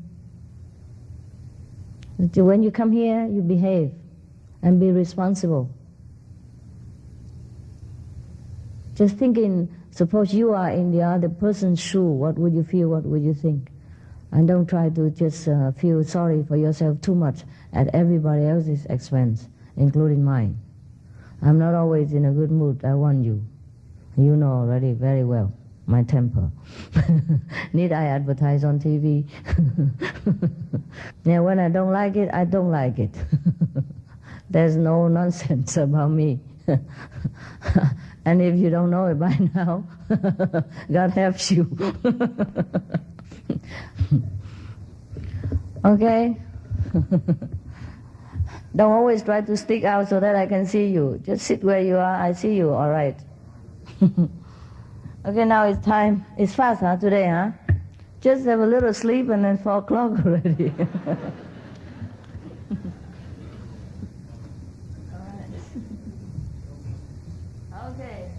But when you come here, you behave and be responsible. Just thinking, suppose you are in the other person's shoe, what would you feel, what would you think? And don't try to just feel sorry for yourself too much at everybody else's expense, including mine. I'm not always in a good mood, I warn you. You know already very well my temper. Need I advertise on TV? Yeah, when I don't like it, I don't like it. There's no nonsense about me. And if you don't know it by now, God helps you. Okay? Don't always try to stick out so that I can see you. Just sit where you are, I see you, all right. Okay, now it's time. It's fast, huh, today, huh? Just have a little sleep and then 4 o'clock already. Okay.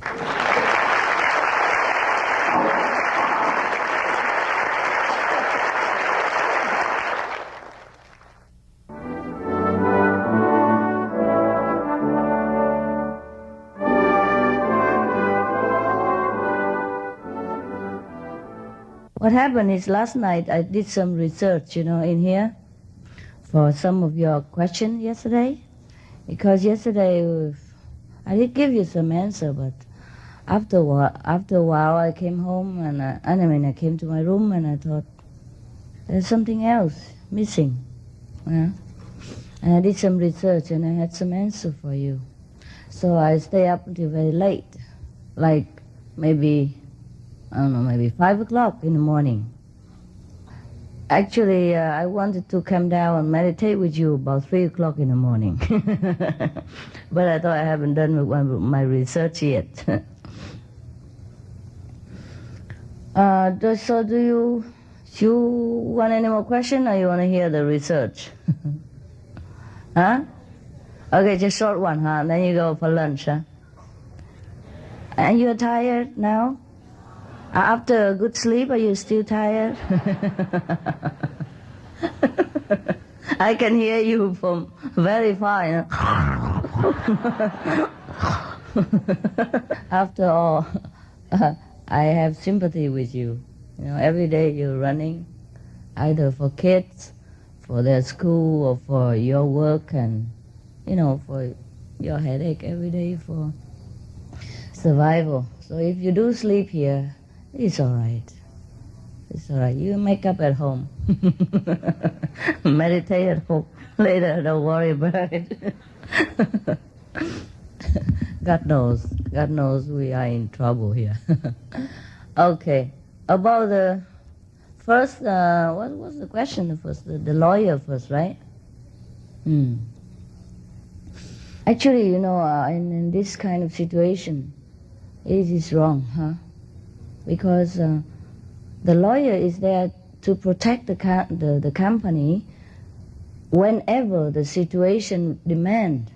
What happened is last night I did some research, in here for some of your questions yesterday. Because yesterday I did give you some answer, but after a while I came home and I came to my room and I thought there's something else missing. Yeah? And I did some research and I had some answer for you. So I stay up until very late, like maybe 5 o'clock in the morning. Actually, I wanted to come down and meditate with you about 3 o'clock in the morning. But I thought I haven't done my research yet. So do you want any more questions or you want to hear the research? Huh? Okay, just short one, huh? Then you go for lunch, huh? And you're tired now? After a good sleep, are you still tired? I can hear you from very far. After all, I have sympathy with you. Every day you're running, either for kids, for their school, or for your work, and for your headache every day for survival. So if you do sleep here, it's all right. It's all right. You make up at home. Meditate at home. Later, don't worry about it. God knows we are in trouble here. Okay. About the first, what was the question first? The lawyer first, right? Actually, in this kind of situation, it is wrong, huh? Because the lawyer is there to protect the company whenever the situation demands,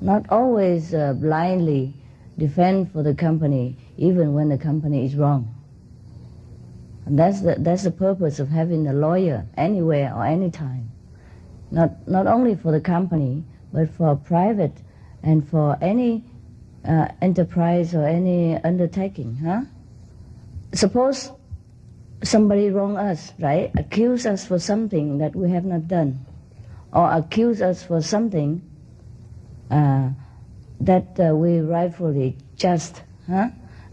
not always blindly defend for the company, even when the company is wrong. And that's the purpose of having a lawyer anywhere or anytime, not only for the company, but for private and for any enterprise or any undertaking, huh? Suppose somebody wrong us, right? Accuse us for something that we have not done, or accuse us for something that we rightfully just, huh?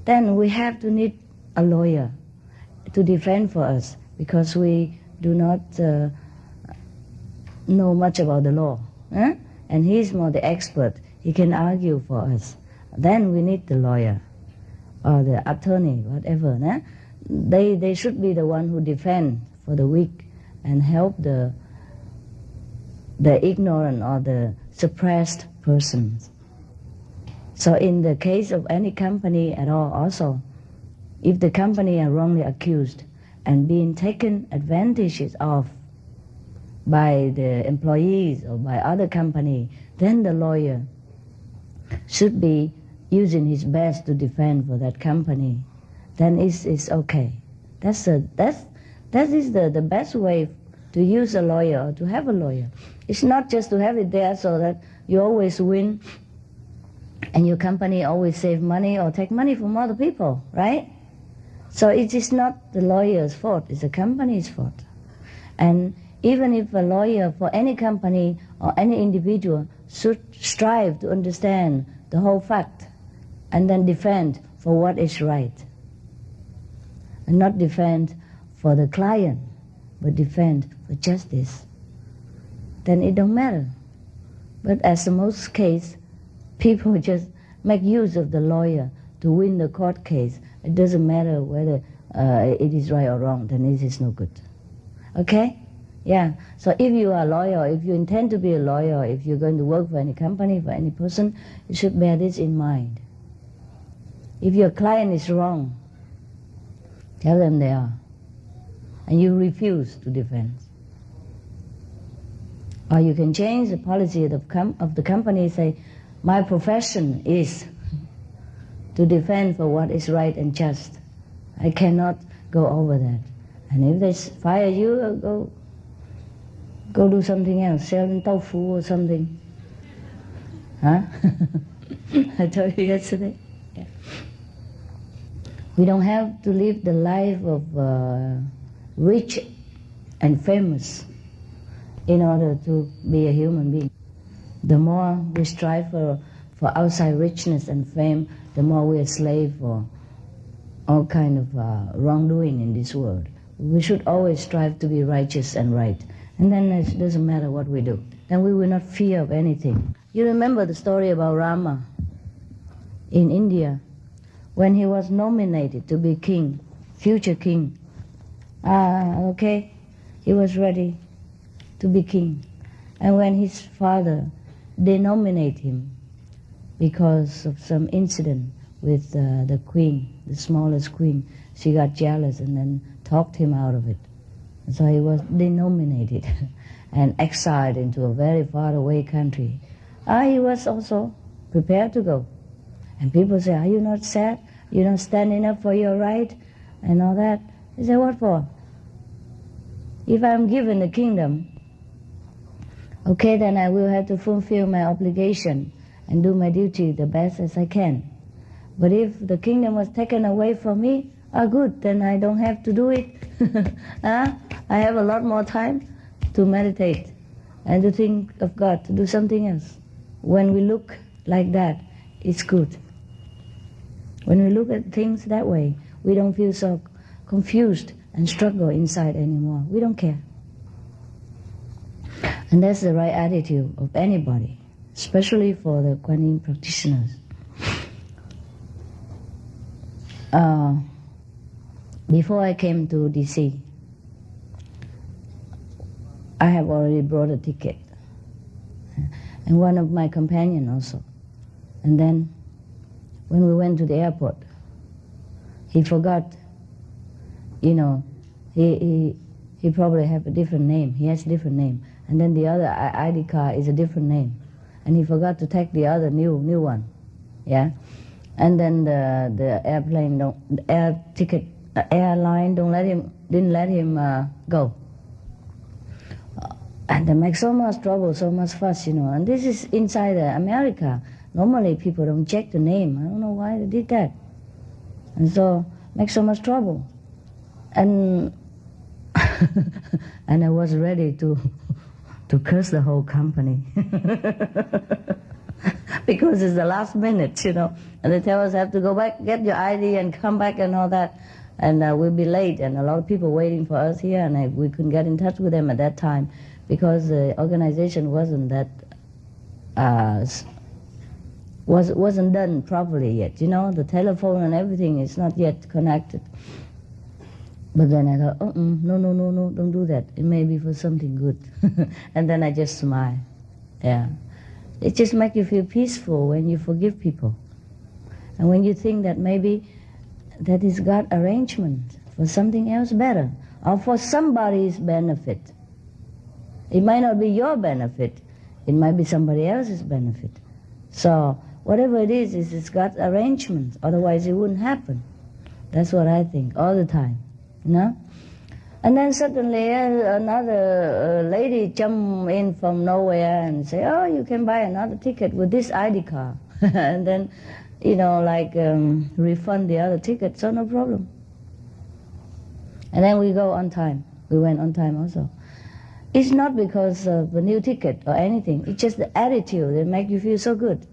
Then we have to need a lawyer to defend for us, because we do not know much about the law, huh? And he's more the expert. He can argue for us. Then we need the lawyer or the attorney, whatever. Nah? they should be the one who defend for the weak and help the ignorant or the suppressed persons. So in the case of any company at all also, if the company are wrongly accused and being taken advantages of by the employees or by other company, then the lawyer should be using his best to defend for that company. Then it's okay. That is the best way to use a lawyer or to have a lawyer. It's not just to have it there so that you always win and your company always save money or take money from other people, right? So it is not the lawyer's fault, it's the company's fault. And even if a lawyer for any company or any individual should strive to understand the whole fact and then defend for what is right. And not defend for the client, but defend for justice. Then it don't matter. But as in most case, people just make use of the lawyer to win the court case. It doesn't matter whether it is right or wrong, then it is no good. Okay? Yeah. So if you are a lawyer, if you intend to be a lawyer, if you're going to work for any company, for any person, you should bear this in mind. If your client is wrong, tell them they are. And you refuse to defend. Or you can change the policy of the company, say, my profession is to defend for what is right and just. I cannot go over that. And if they fire you, go do something else, selling tofu or something. Huh? I told you yesterday. Yeah. We don't have to live the life of rich and famous in order to be a human being. The more we strive for outside richness and fame, the more we are slave for all kind of wrongdoing in this world. We should always strive to be righteous and right. And then it doesn't matter what we do. Then we will not fear of anything. You remember the story about Rama in India when he was nominated to be king, future king. Okay, he was ready to be king. And when his father denominated him because of some incident with the queen, the smallest queen, she got jealous and then talked him out of it. And so he was denominated and exiled into a very far away country. He was also prepared to go. And people say, are you not sad? You're not standing up for your right and all that? He said, what for? If I'm given the kingdom, okay, then I will have to fulfill my obligation and do my duty the best as I can. But if the kingdom was taken away from me, good, then I don't have to do it. I have a lot more time to meditate and to think of God, to do something else. When we look like that, it's good. When we look at things that way, we don't feel so confused and struggle inside anymore. We don't care. And that's the right attitude of anybody, especially for the Kuan Yin practitioners. Before I came to DC, I have already brought a ticket. And one of my companions also. And then when we went to the airport, he forgot, he probably have a different name. He has a different name. And then the other ID card is a different name. And he forgot to take the other new one. Yeah? And then the airline didn't let him go. And they make so much trouble, so much fuss, And this is inside America. Normally people don't check the name. I don't know why they did that. And so make so much trouble. And and I was ready to curse the whole company. Because it's the last minute, And they tell us have to go back, get your ID and come back and all that. And we'll be late, and a lot of people waiting for us here, and we couldn't get in touch with them at that time because the organization wasn't that wasn't done properly yet. The telephone and everything is not yet connected. But then I thought, no, don't do that. It may be for something good. And then I just smile. Yeah. It just makes you feel peaceful when you forgive people. And when you think that maybe that is God's arrangement for something else better, or for somebody's benefit. It might not be your benefit. It might be somebody else's benefit. So whatever it is it's God's arrangement. Otherwise it wouldn't happen. That's what I think all the time. You know? And then suddenly another lady jump in from nowhere and say, oh, you can buy another ticket with this ID card. And then, refund the other ticket, so no problem. And then we go on time. We went on time also. It's not because of the new ticket or anything. It's just the attitude that makes you feel so good.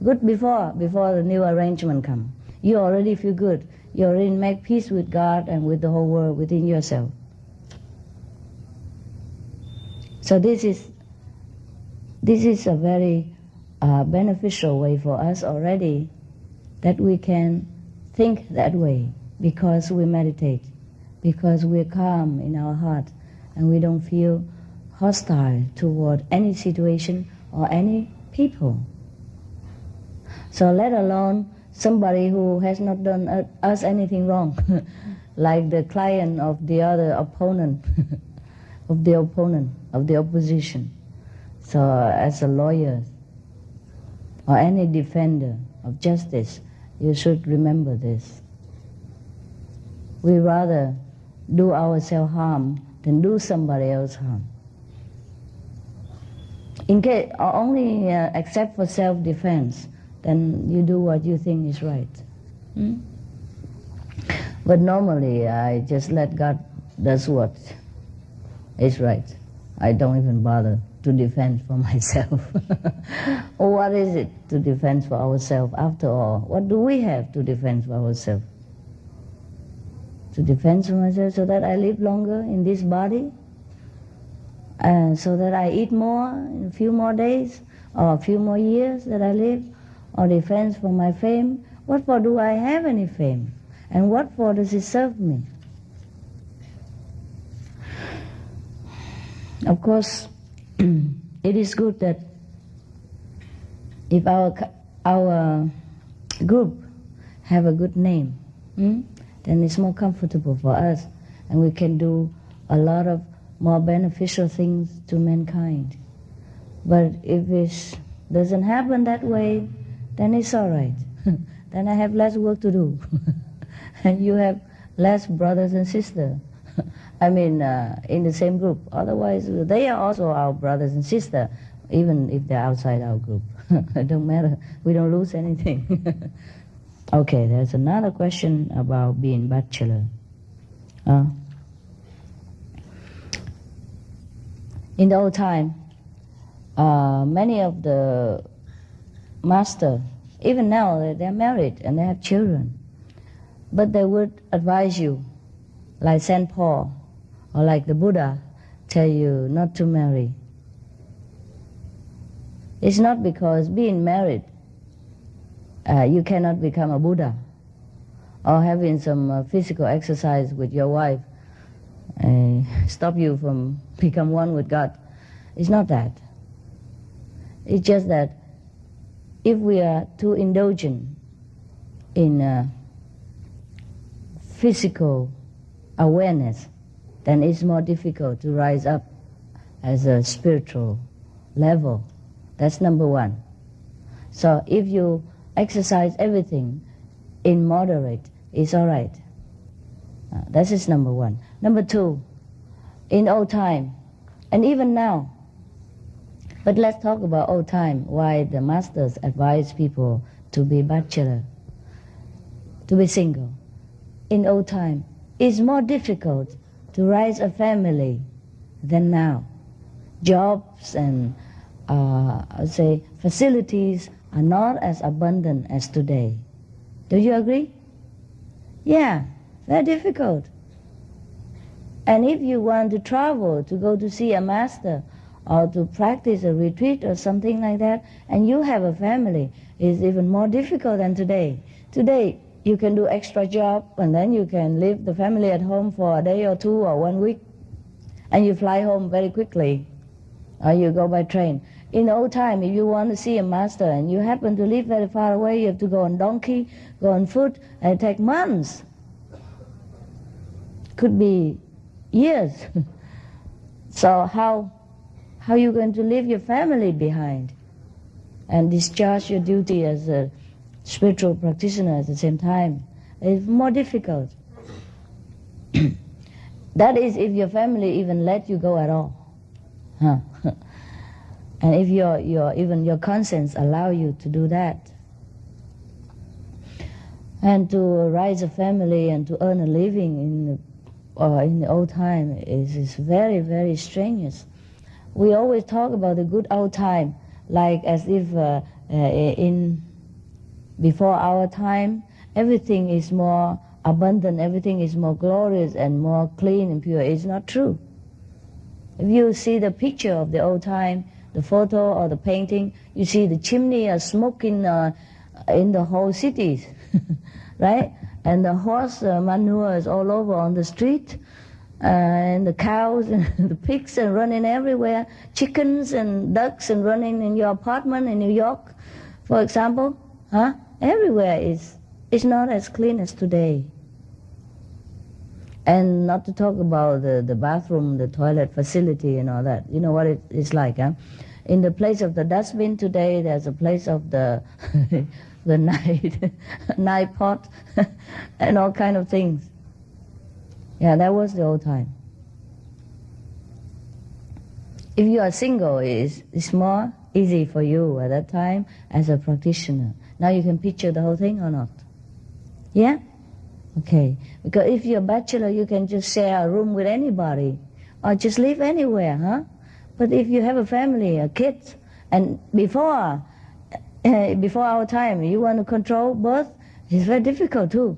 Good before the new arrangement comes. You already feel good. You already make peace with God and with the whole world within yourself. So this is a very beneficial way for us already, that we can think that way because we meditate, because we're calm in our heart and we don't feel hostile toward any situation or any people. So let alone somebody who has not done us anything wrong, like the client of the other opponent, of the opposition. So as a lawyer or any defender of justice, you should remember this. We rather do ourselves harm than do somebody else harm. In case, only except for self-defense, then you do what you think is right. But normally I just let God does what is right. I don't even bother to defend for myself. What is it to defend for ourselves after all? What do we have to defend for ourselves? To defend for myself so that I live longer in this body? So that I eat more in a few more days, or a few more years that I live, or defense for my fame? What for do I have any fame? And what for does it serve me? Of course, it is good that if our group have a good name, then it's more comfortable for us, and we can do a lot of more beneficial things to mankind. But if it doesn't happen that way, then it's all right. Then I have less work to do. And you have less brothers and sisters. in the same group. Otherwise, they are also our brothers and sisters, even if they're outside our group. It don't matter. We don't lose anything. Okay, there's another question about being bachelor. In the old time, many of the masters, even now, they're married and they have children. But they would advise you, like St. Paul or like the Buddha, tell you not to marry. It's not because being married, you cannot become a Buddha, or having some physical exercise with your wife stop you from become one with God. It's not that. It's just that if we are too indulgent in physical awareness, then it's more difficult to rise up as a spiritual level. That's number one. So if you exercise everything in moderate, it's all right. That is number one. Number two, in old time, and even now, but let's talk about old time, why the masters advise people to be bachelor, to be single. In old time, it's more difficult to raise a family than now. Jobs and facilities are not as abundant as today. Do you agree? Yeah, very difficult. And if you want to travel, to go to see a master, or to practice a retreat or something like that, and you have a family, it's even more difficult than today. Today, you can do extra job, and then you can leave the family at home for a day or two or 1 week, and you fly home very quickly, or you go by train. In the old time, if you want to see a master and you happen to live very far away, you have to go on donkey, go on foot, and it takes months. Could be years. So how are you going to leave your family behind and discharge your duty as a spiritual practitioner at the same time? It's more difficult. That is if your family even let you go at all. Huh. And if even your conscience allow you to do that. And to raise a family and to earn a living in the old time is very, very strenuous. We always talk about the good old time, like as if before our time, everything is more abundant, everything is more glorious and more clean and pure. It's not true. If you see the picture of the old time, the photo or the painting, you see the chimney or smoke in the whole cities, right? And the horse manure is all over on the street, and the cows and the pigs are running everywhere, chickens and ducks and running in your apartment in New York, for example. Everywhere is not as clean as today. And not to talk about the bathroom, the toilet facility and all that. You know what it's like, huh? In the place of the dustbin today, there's a place of the the night pot and all kind of things. Yeah, that was the old time. If you are single, it's more easy for you at that time as a practitioner. Now you can picture the whole thing or not? Yeah? Okay. Because if you're a bachelor, you can just share a room with anybody or just live anywhere, huh? But if you have a family, a kid, and before our time, you want to control birth, it's very difficult too.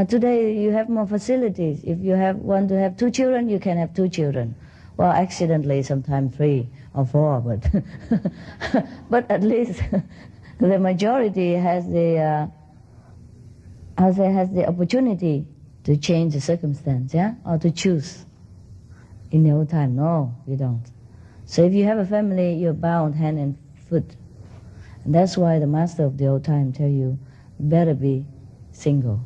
Today you have more facilities. If you want to have 2 children, you can have 2 children. Well, accidentally sometimes 3 or 4, but at least the majority has the opportunity to change the circumstance, yeah, or to choose. In the old time, no, you don't. So if you have a family, you're bound hand and foot. And that's why the master of the old time tell you, better be single.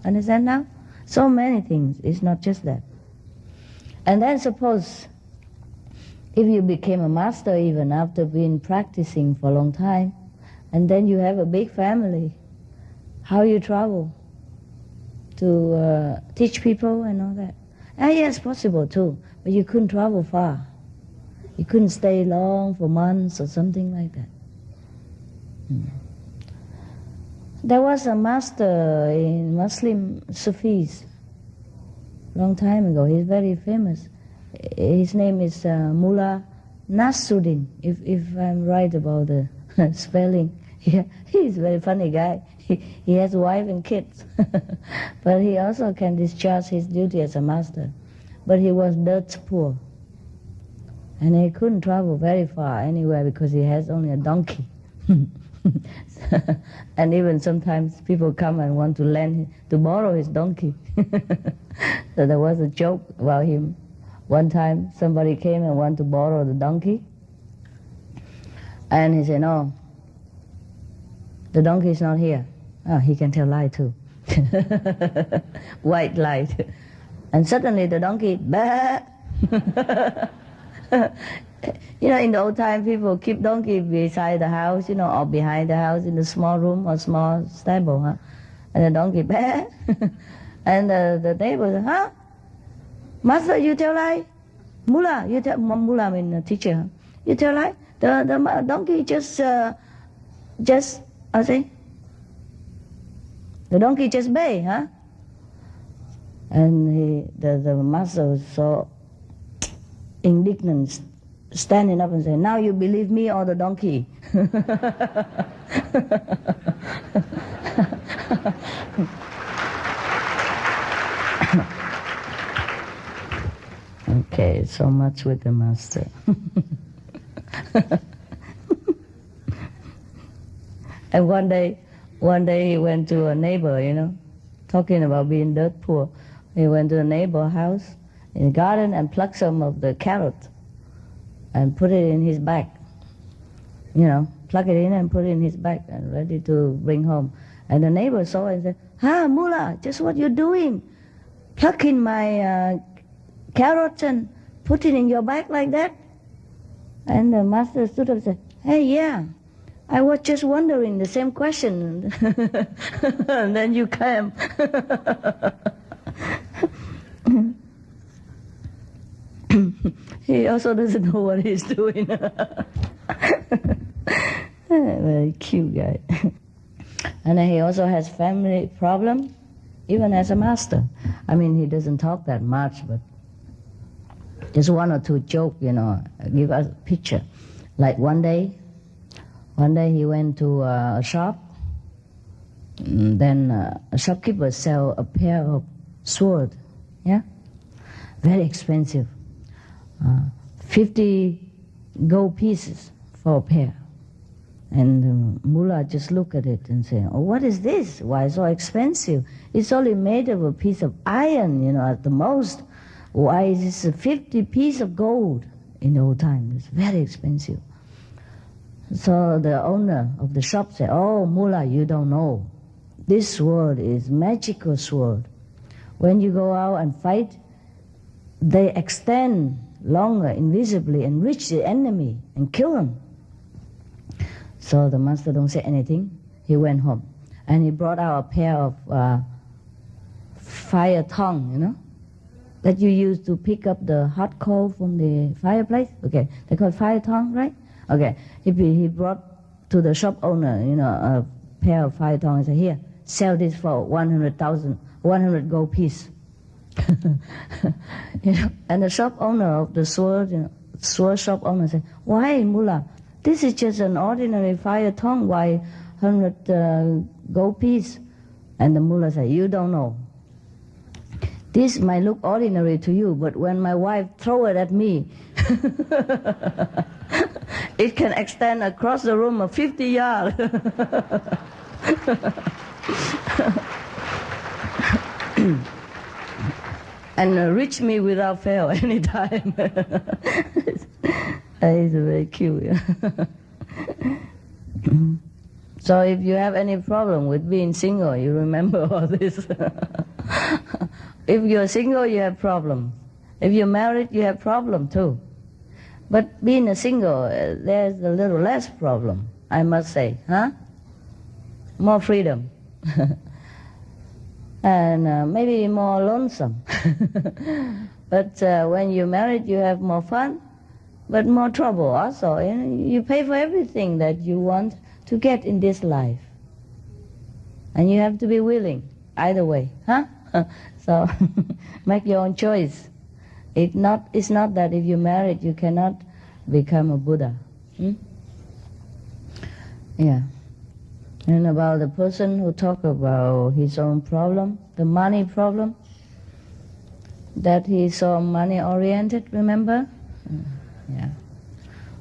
Understand now? So many things, it's not just that. And then suppose, if you became a master even after being practicing for a long time, and then you have a big family, how you travel to teach people and all that? Yes, possible too, but you couldn't travel far. You couldn't stay long for months or something like that. There was a master in Muslim Sufis long time ago. He's very famous. His name is Mullah Nasruddin, if I'm right about the spelling. Yeah, he's a very funny guy. He has a wife and kids, but he also can discharge his duty as a master. But he was dirt poor, and he couldn't travel very far anywhere because he has only a donkey. And even sometimes people come and want to borrow his donkey. So there was a joke about him. One time somebody came and wanted to borrow the donkey, and he said, no, the donkey is not here. Oh, he can tell lie too. White light. And suddenly the donkey, bah! In the old time, people keep donkey beside the house, or behind the house in the small room or small stable, huh? And the donkey, bah! And the neighbor said, huh? Master, you tell lie? Mullah, Mullah means a teacher, huh? You tell lie? The donkey the donkey just bay, huh? And the master was so indignant, standing up and saying, now you believe me or the donkey? Okay, so much with the master. And one day, One day he went to a neighbor, talking about being dirt poor. He went to the neighbor house in the garden and plucked some of the carrot and put it in his bag. Plug it in and put it in his bag and ready to bring home. And the neighbor saw it and said, mullah, just what you're doing. Plucking my carrots and put it in your bag like that? And the master stood up and said, hey, yeah, I was just wondering the same question. And then you came. He also doesn't know what he's doing. Very cute guy. And then he also has family problem, even as a master. I mean, he doesn't talk that much, but just one or two joke, give us a picture. Like one day he went to a shop, and then a shopkeeper sell a pair of sword, very expensive, 50 gold pieces for a pair. And mullah just look at it and say, oh, what is this? Why so expensive? It's only made of a piece of iron, at the most. Why is this a 50 piece of gold in the old time? It's very expensive. So the owner of the shop said, oh, mullah, you don't know. This sword is magical sword. When you go out and fight, they extend longer, invisibly, and reach the enemy and kill them. So the master don't say anything. He went home. And he brought out a pair of fire tongue, that you use to pick up the hot coal from the fireplace. Okay, they call it fire tongue, right? Okay, he brought to the shop owner, a pair of fire tongue and said, here, sell this for 100 gold piece. And the shop owner of the sword, sword shop owner said, why, mullah? This is just an ordinary fire tongue. Why 100 gold piece? And the mullah said, you don't know. This might look ordinary to you, but when my wife throw it at me, it can extend across the room of 50 yards. And reach me without fail anytime. It's very cute. So if you have any problem with being single, you remember all this. If you're single, you have problem. If you're married, you have problem too. But being a single, there's a little less problem, I must say, More freedom. And maybe more lonesome. But when you're married, you have more fun, but more trouble also. You pay for everything that you want to get in this life. And you have to be willing, either way, So make your own choice. It's not that if you're married, you cannot become a Buddha. Yeah. And about the person who talked about his own problem, the money problem, that he saw money-oriented, remember? Yeah.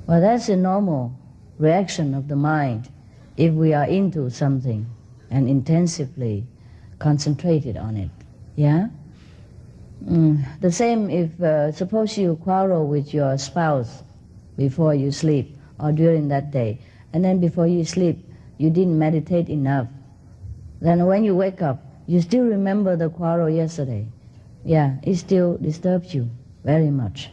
Well, that's a normal reaction of the mind if we are into something and intensively concentrated on it. Yeah? The same if, suppose you quarrel with your spouse before you sleep or during that day, and then before you sleep, you didn't meditate enough. Then when you wake up, you still remember the quarrel yesterday. Yeah, it still disturbs you very much.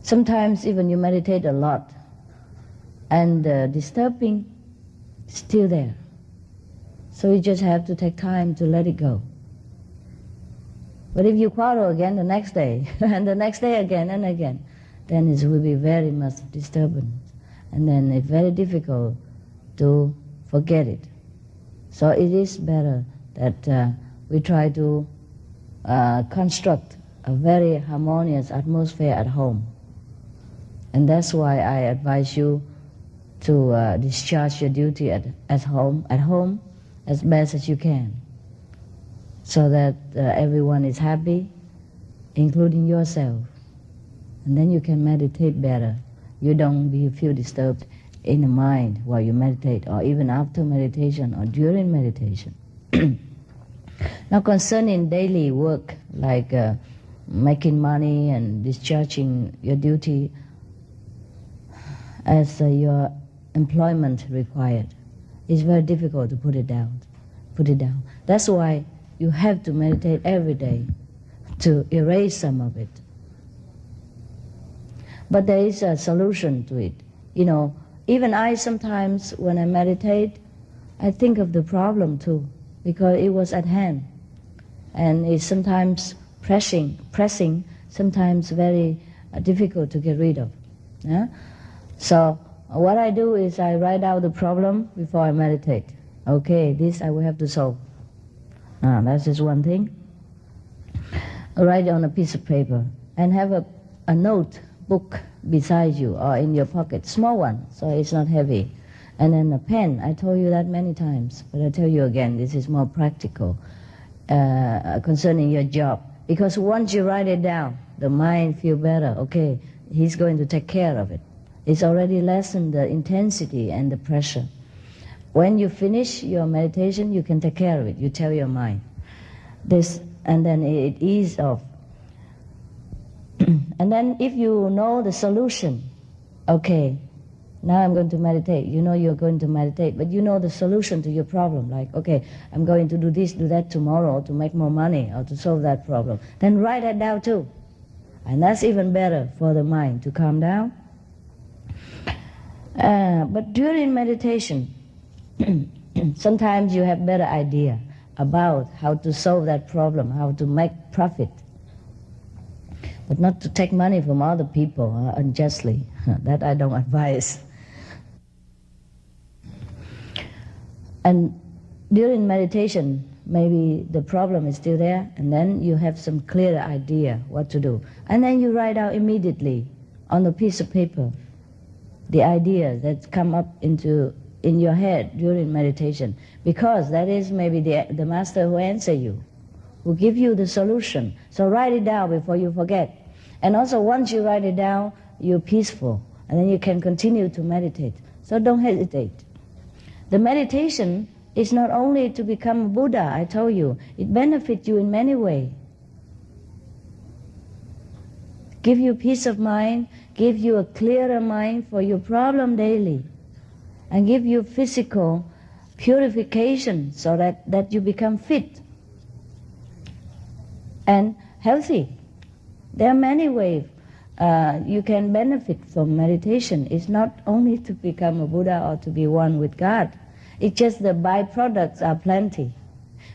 Sometimes even you meditate a lot, and disturbing is still there. So you just have to take time to let it go. But if you quarrel again the next day, and the next day again and again, then it will be very much disturbance. And then it's very difficult to forget it. So it is better that we try to construct a very harmonious atmosphere at home. And that's why I advise you to discharge your duty at home as best as you can, so that everyone is happy, including yourself. And then you can meditate better. You don't feel disturbed in the mind while you meditate, or even after meditation or during meditation. Now concerning daily work, like making money and discharging your duty as your employment required, it's very difficult to put it down. That's why you have to meditate every day to erase some of it. But there is a solution to it. You know, even I sometimes, when I meditate, I think of the problem too, because it was at hand. And it's sometimes pressing, sometimes very difficult to get rid of. Yeah? So what I do is I write out the problem before I meditate. Okay, this I will have to solve. That's just one thing. Write it on a piece of paper and have a notebook beside you or in your pocket, small one, so it's not heavy. And then a pen. I told you that many times, but I tell you again, this is more practical concerning your job. Because once you write it down, the mind feel better. Okay, he's going to take care of it. It's already lessened the intensity and the pressure. When you finish your meditation, you can take care of it. You tell your mind this, and then it eases off. And then if you know the solution, okay, now I'm going to meditate. You know you're going to meditate, but you know the solution to your problem. Like, okay, I'm going to do this, do that tomorrow to make more money or to solve that problem. Then write that down too. And that's even better for the mind to calm down. But during meditation, sometimes you have better idea about how to solve that problem, how to make profit. But not to take money from other people unjustly. That I don't advise. And during meditation, maybe the problem is still there, and then you have some clear idea what to do. And then you write out immediately on a piece of paper the ideas that come up in your head during meditation, because that is maybe the master who answer you, who give you the solution. So write it down before you forget. And also once you write it down, you're peaceful, and then you can continue to meditate. So don't hesitate. The meditation is not only to become a Buddha, I told you, it benefits you in many ways. Give you peace of mind, give you a clearer mind for your problem daily, and give you physical purification so that you become fit and healthy. There are many ways you can benefit from meditation. It's not only to become a Buddha or to be one with God. It's just the byproducts are plenty.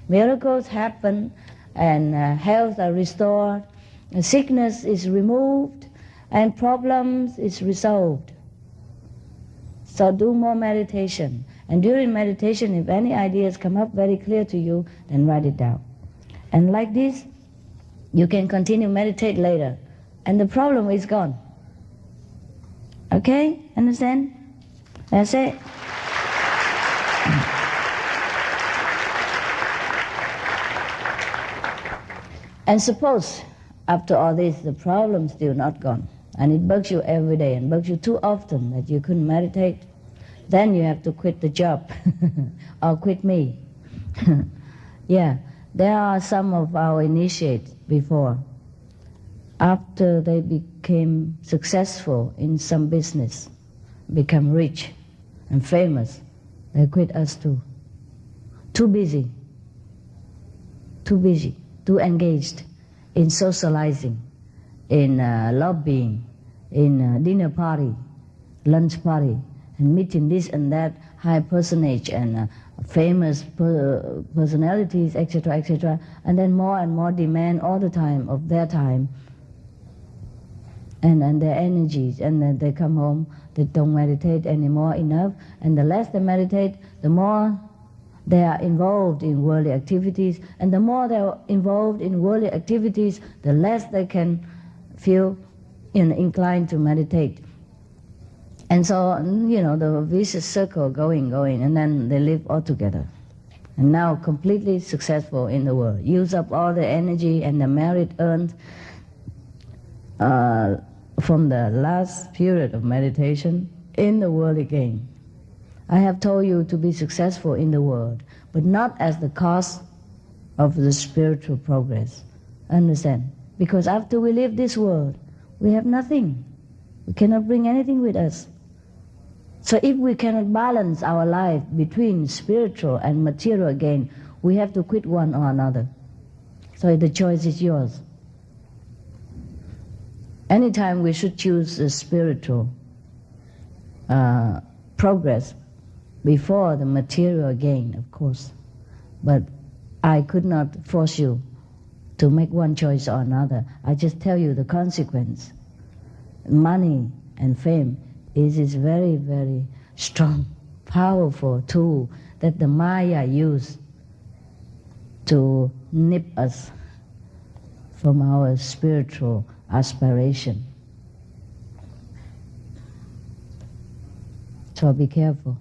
Miracles happen, and health are restored, and sickness is removed, and problems is resolved. So do more meditation. And during meditation, if any ideas come up very clear to you, then write it down. And like this, you can continue meditate later, and the problem is gone. Okay? Understand? That's it. And suppose after all this the problem still not gone, and it bugs you every day and bugs you too often that you couldn't meditate, then you have to quit the job or quit me. Yeah, there are some of our initiates before. After they became successful in some business, become rich and famous, they quit us too. Too busy, too engaged in socializing, in lobbying, in dinner party, lunch party, and meeting this and that high personage and famous personalities, etc., etc., and then more and more demand all the time of their time and their energies, and then they come home, they don't meditate anymore enough, and the less they meditate, the more they are involved in worldly activities, and the more they are involved in worldly activities, the less they can feel inclined to meditate. And so, the vicious circle going, and then they live all together. And now completely successful in the world. Use up all the energy and the merit earned from the last period of meditation, in the world again. I have told you to be successful in the world, but not as the cost of the spiritual progress. Understand? Because after we leave this world, we have nothing. We cannot bring anything with us. So if we cannot balance our life between spiritual and material gain, we have to quit one or another. So the choice is yours. Anytime we should choose the spiritual progress before the material gain, of course. But I could not force you to make one choice or another. I just tell you the consequence. Money and fame is very, very strong, powerful tool that the Maya use to nip us from our spiritual aspiration. So be careful.